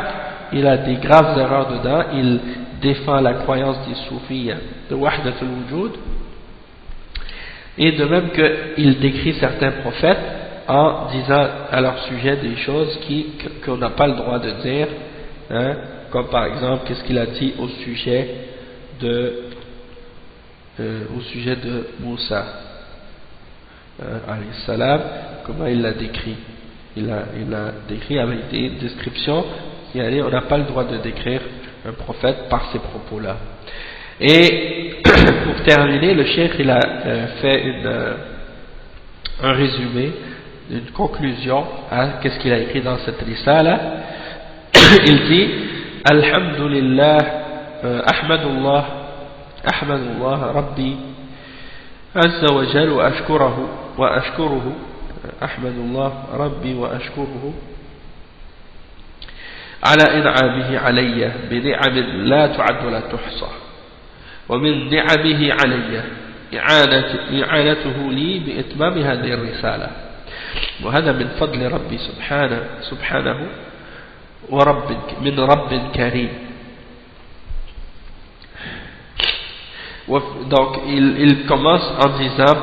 il a des graves erreurs dedans. Il défend la croyance des soufis de Wahdatul Wujud, et de même qu'il décrit certains prophètes en disant à leur sujet des choses qu'on n'a pas le droit de dire, comme par exemple qu'est-ce qu'il a dit au sujet de Moussa alayhi salam, comment il l'a décrit. il a décrit avec des descriptions, on n'a pas le droit de décrire un prophète par ces propos-là. Et pour terminer, le cheikh il a fait un résumé, une conclusion à qu'est-ce qu'il a écrit dans cette risala. Il dit Alhamdulillah, Ahmadullah Rabbi Azza wa Jal wa ashkuruhu Ahmadullah Rabbi wa ashkuruhu على إنعامه علي بنعم لا تعد ولا تحصى ومن نعمه علي إعانته لي بإتمام هذه الرسالة وهذا من فضل ربي سبحانه من رب كريم. Donc il commence en disant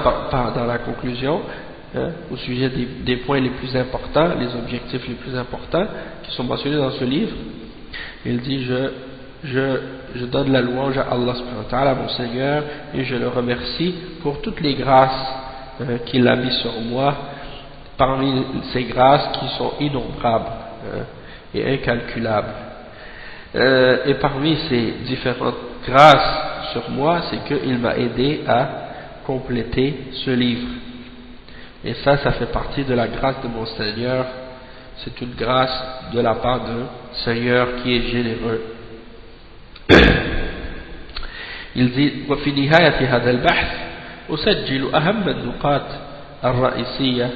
dans la conclusion au sujet des points les plus importants, les objectifs les plus importants qui sont mentionnés dans ce livre. Il dit je donne la louange à Allah subhanahu wa ta'ala, mon Seigneur, et je le remercie pour toutes les grâces qu'il a mis sur moi, parmi ces grâces qui sont innombrables et incalculables. Et parmi ces différentes grâces sur moi, c'est qu'il m'a aidé à compléter ce livre. Et ça fait partie de la grâce de mon Seigneur. C'est une grâce de la part d'un Seigneur qui est généreux. Il dit وفي نهاية هذا البحث أسجل أهم النقاط الرئيسية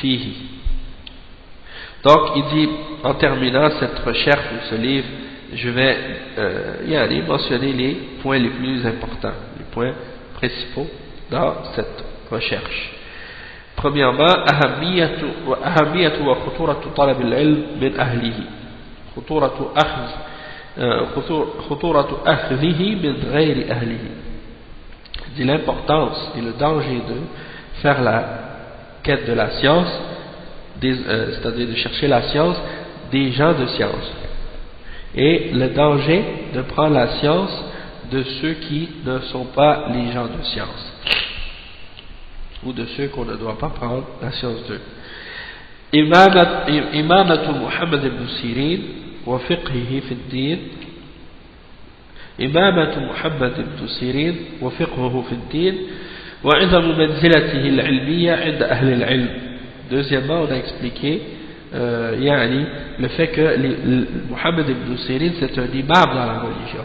فيه. Donc il dit en terminant cette recherche de ce livre, je vais mentionner les points les plus importants, les points principaux dans cette recherche. Premièrement, أهمية وخطورة طلب العلم من أهله، خطورة أخذه من غير أهله. Il dit l'importance et le danger de faire la quête de la science, c'est-à-dire de chercher la science des gens de science, et le danger de prendre la science de ceux qui ne sont pas les gens de science, ou de ceux qu'on ne doit pas prendre la science d'eux. إمامة محمد بن سيرين وفقهه في الدين وعظم منزلته العلمية عند أهل العلم. Deuxièmement, on a expliqué le fait que Mohammed ibn Sirin c'est un imam dans la religion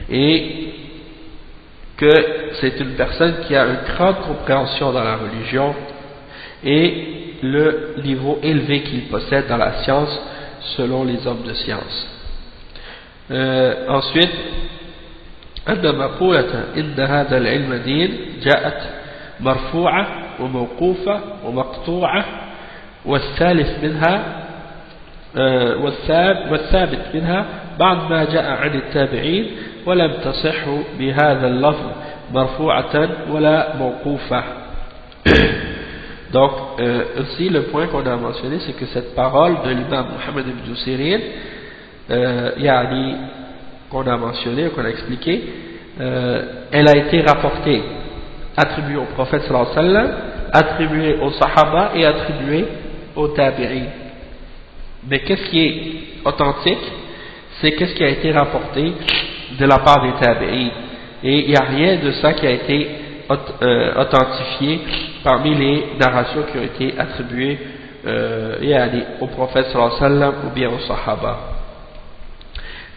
et que c'est une personne qui a une grande compréhension dans la religion et le niveau élevé qu'il possède dans la science selon les hommes de science. Ensuite, أن مقولة إن هذا العلم دين جاءت مرفوعة وموقوفة ومقطوعة والثالث منها والثابت منها بعد ما جاء عن التابعين ولم تصح بهذا اللفظ مرفوعة ولا موقوفة. Donc aussi le point qu'on a mentionné, c'est que cette parole de l'imam Mohammed ibn Sirin qu'on a mentionné, qu'on a expliqué, elle a été rapportée, attribuée au prophète sallallahu alayhi wa sallam, attribuée aux sahaba et attribuée aux tabi'in. Mais qu'est-ce qui est authentique? C'est qu'est-ce qui a été rapporté de la part des tabi'in. Et il n'y a rien de ça qui a été authentifié parmi les narrations qui ont été attribuées au prophète sallallahu alayhi wa sallam ou bien aux sahaba.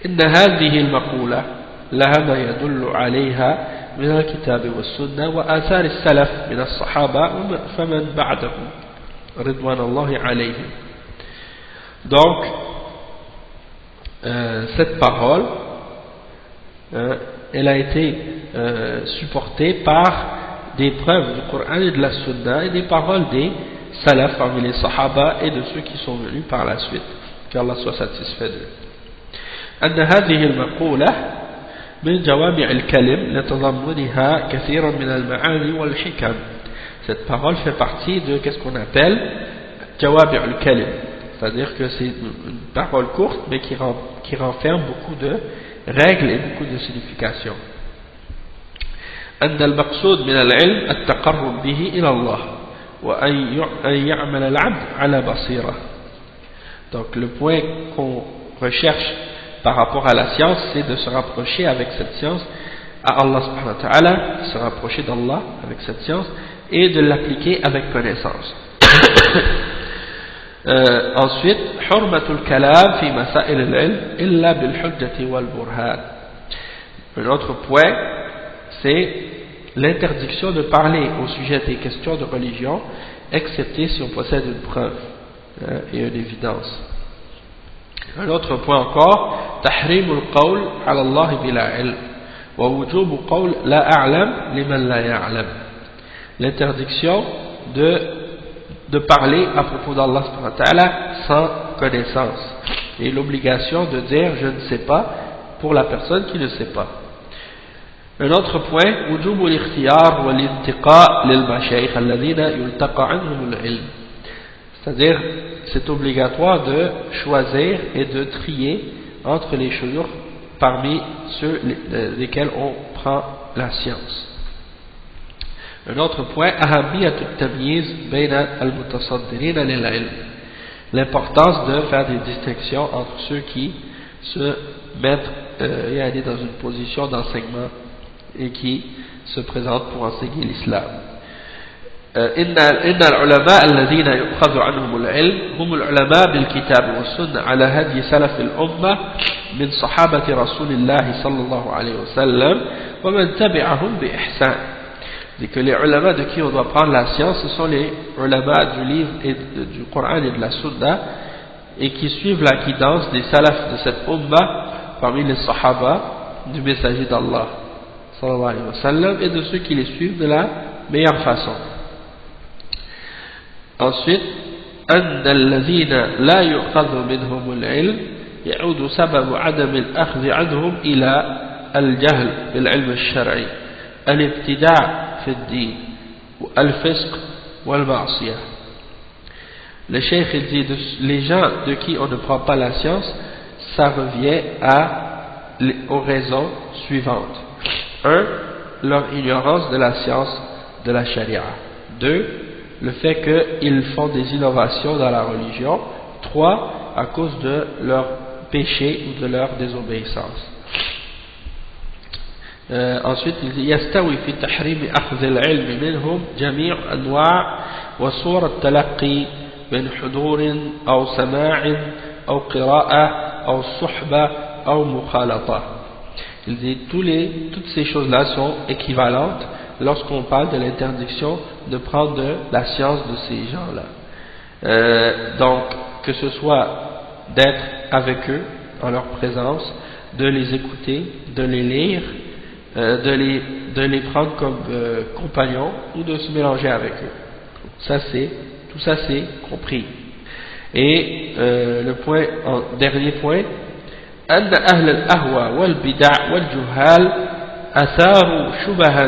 إن هذه المقولة لها ما يدل عليها من الكتاب والسنة وآثار السلف من الصحابة فمن بعدهم رضوان الله عليهم. Donc cette parole elle a été supportée par des preuves du Coran et de la Sunna et des paroles des salaf parmi les sahaba et de ceux qui sont venus par la suite, qu'Allah soit satisfait d'eux. أن هذه المقولة من جوامع الكلم لتضمنها كثيرا من المعاني والحكم. Cette parole fait partie de qu'est-ce qu'on appelle جوامع الكلم, c'est-à-dire que c'est une parole courte mais qui renferme beaucoup de règles et beaucoup de significations. أن المقصود من العلم التقرب به إلى الله وأن يعمل العبد على بصيرة. Donc le point qu'on recherche par rapport à la science, c'est de se rapprocher avec cette science à Allah subhanahu wa ta'ala, se rapprocher d'Allah avec cette science et de l'appliquer avec connaissance. Ensuite, hurmatul kalam fi masail al-ilm illa bil hujjati wal burhan. Un autre point, c'est l'interdiction de parler au sujet des questions de religion, excepté si on possède une preuve et une évidence. Un autre point encore, tahrimul qawl ala Allah bila ilm wa wujubu qawl la a'lam liman la ya'lam. L'interdiction de parler à propos d'Allah subhanahu wa ta'ala sans connaissance et l'obligation de dire je ne sais pas pour la personne qui ne sait pas. Un autre point, wujubu al-ikhtiyar wa al-intiqa lil mashayikh alladhina yultaqa anhum al-ilm. C'est-à-dire, c'est obligatoire de choisir et de trier entre les shuyukh parmi ceux lesquels on prend la science. Un autre point, ahamiyatu at-tamyiz bayna al-mutasaddirin lil-ilm. L'importance de faire des distinctions entre ceux qui se mettent dans une position d'enseignement et qui se présentent pour enseigner l'islam. إن العلماء الذين يؤخذ عنهم العلم هم العلماء بالكتاب والسنة على هدي سلف الأمة من صحابة رسول الله صلى الله عليه وسلم ومن تبعهم بإحسان. C'est que les ulama de qui on doit prendre la science, ce sont les ulama du livre et du Coran et de la Sunna et qui suivent la guidance des salafs de cette umma parmi les sahaba du messager d'Allah sallallahu alayhi wa sallam et de ceux qui les suivent de la meilleure façon. Ensuite, أن الذين لا يؤخذ منهم العلم يعود سبب عدم الأخذ عنهم إلى الجهل بالعلم الشرعي الابتداع في الدين والفسق والمعصية. Le cheikh il dit les gens de qui on ne prend pas la science, ça revient aux raisons suivantes. 1. Leur ignorance de la science de la charia. 2. Le fait qu'ils font des innovations dans la religion. 3. À cause de leur péché ou de leur désobéissance. Ensuite il dit يستوي في تحريم أخذ العلم منهم جميع أنواع وصور التلقي من حضور أو سماع أو قراءة أو صحبة أو مخالطة. Il dit toutes ces choses-là sont équivalentes lorsqu'on parle de l'interdiction de prendre de la science de ces gens-là. Donc, que ce soit d'être avec eux en leur présence, de les écouter, de les lire, de les prendre comme compagnons ou de se mélanger avec eux. Tout ça c'est compris. Et dernier point, أن أهل الأهوى والبدع والجهال أثاروا شبها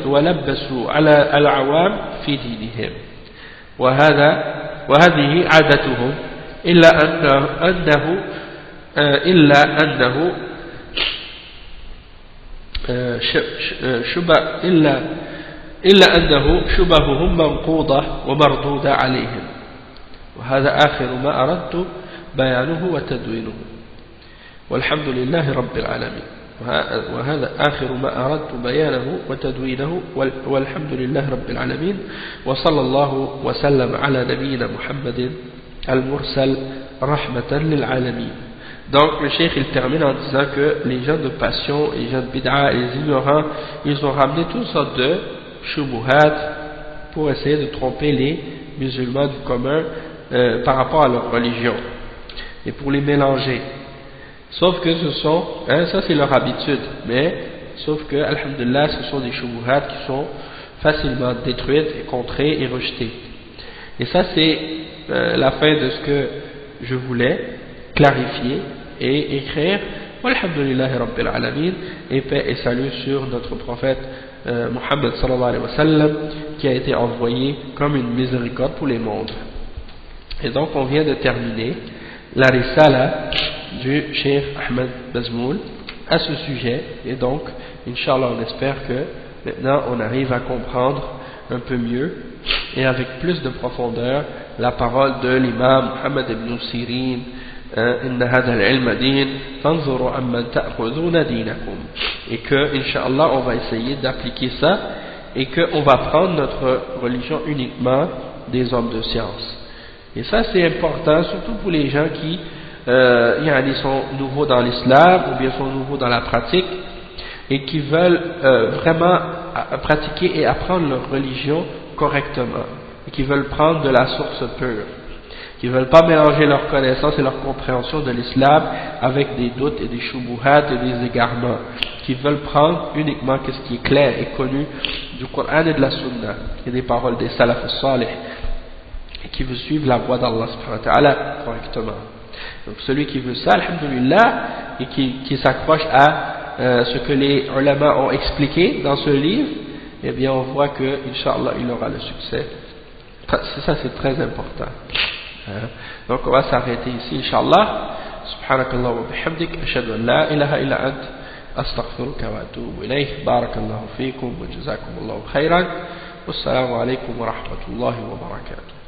ولبسوا على العوام في دينهم وهذه عادتهم إلا أنه شبههم منقوضة ومردودة عليهم وهذا آخر ما أردت بيانه وتدوينه والحمد لله رب العالمين. وهذا آخر ما أردت بيانه وتدوينه والحمد لله رب العالمين وصلى الله وسلم على نبينا محمد المرسل رحمة للعالمين. Donc le cheikh il termine en disant que les gens de passion, les gens de bid'a, les ignorants, ils ont ramené toutes sortes de shubuhat pour essayer de tromper les musulmans du commun par rapport à leur religion et pour les mélanger. Sauf que ce sont, ça c'est leur habitude, mais sauf que, alhamdulillah, ce sont des shubuhat qui sont facilement détruites et contrées et rejetées. Et ça c'est la fin de ce que je voulais clarifier et écrire. Walhamdulillahi Rabbil Alamin, et paix et salut sur notre prophète Muhammad sallallahu alayhi wa sallam, qui a été envoyé comme une miséricorde pour les mondes. Et donc on vient de terminer la risala du Cheikh Ahmed Bazmoul à ce sujet, et donc Inch'Allah on espère que maintenant on arrive à comprendre un peu mieux et avec plus de profondeur la parole de l'imam Muhammad ibn Sirin, inna hadha al-ilma din fanzuru amman ta'khuduna dinakum, et que Inch'Allah on va essayer d'appliquer ça et qu'on va prendre notre religion uniquement des hommes de science. Et ça c'est important, surtout pour les gens qui sont nouveaux dans l'islam ou bien sont nouveaux dans la pratique et qui veulent vraiment pratiquer et apprendre leur religion correctement, et qui veulent prendre de la source pure, qui ne veulent pas mélanger leur connaissance et leur compréhension de l'islam avec des doutes et des shubuhat et des égarements, qui veulent prendre uniquement ce qui est clair et connu du Coran et de la Sunna et des paroles des salaf salih, et qui veut suivre la voie d'Allah subhanahu wa ta'ala correctement. Donc celui qui veut ça, alhamdulillah, et qui s'accroche à ce que les ulama ont expliqué dans ce livre, eh bien on voit que Inch'Allah il aura le succès. Ça c'est très important. Donc on va s'arrêter ici Inch'Allah. Subhanakallah wa bihamdik, ashhadu an la ilaha illa ant, astaghfiruka wa atubu ilayh. Barakallahu fikum wa jazakumullahu khairan. Wassalamu alaykum wa rahmatullahi wa barakatuh.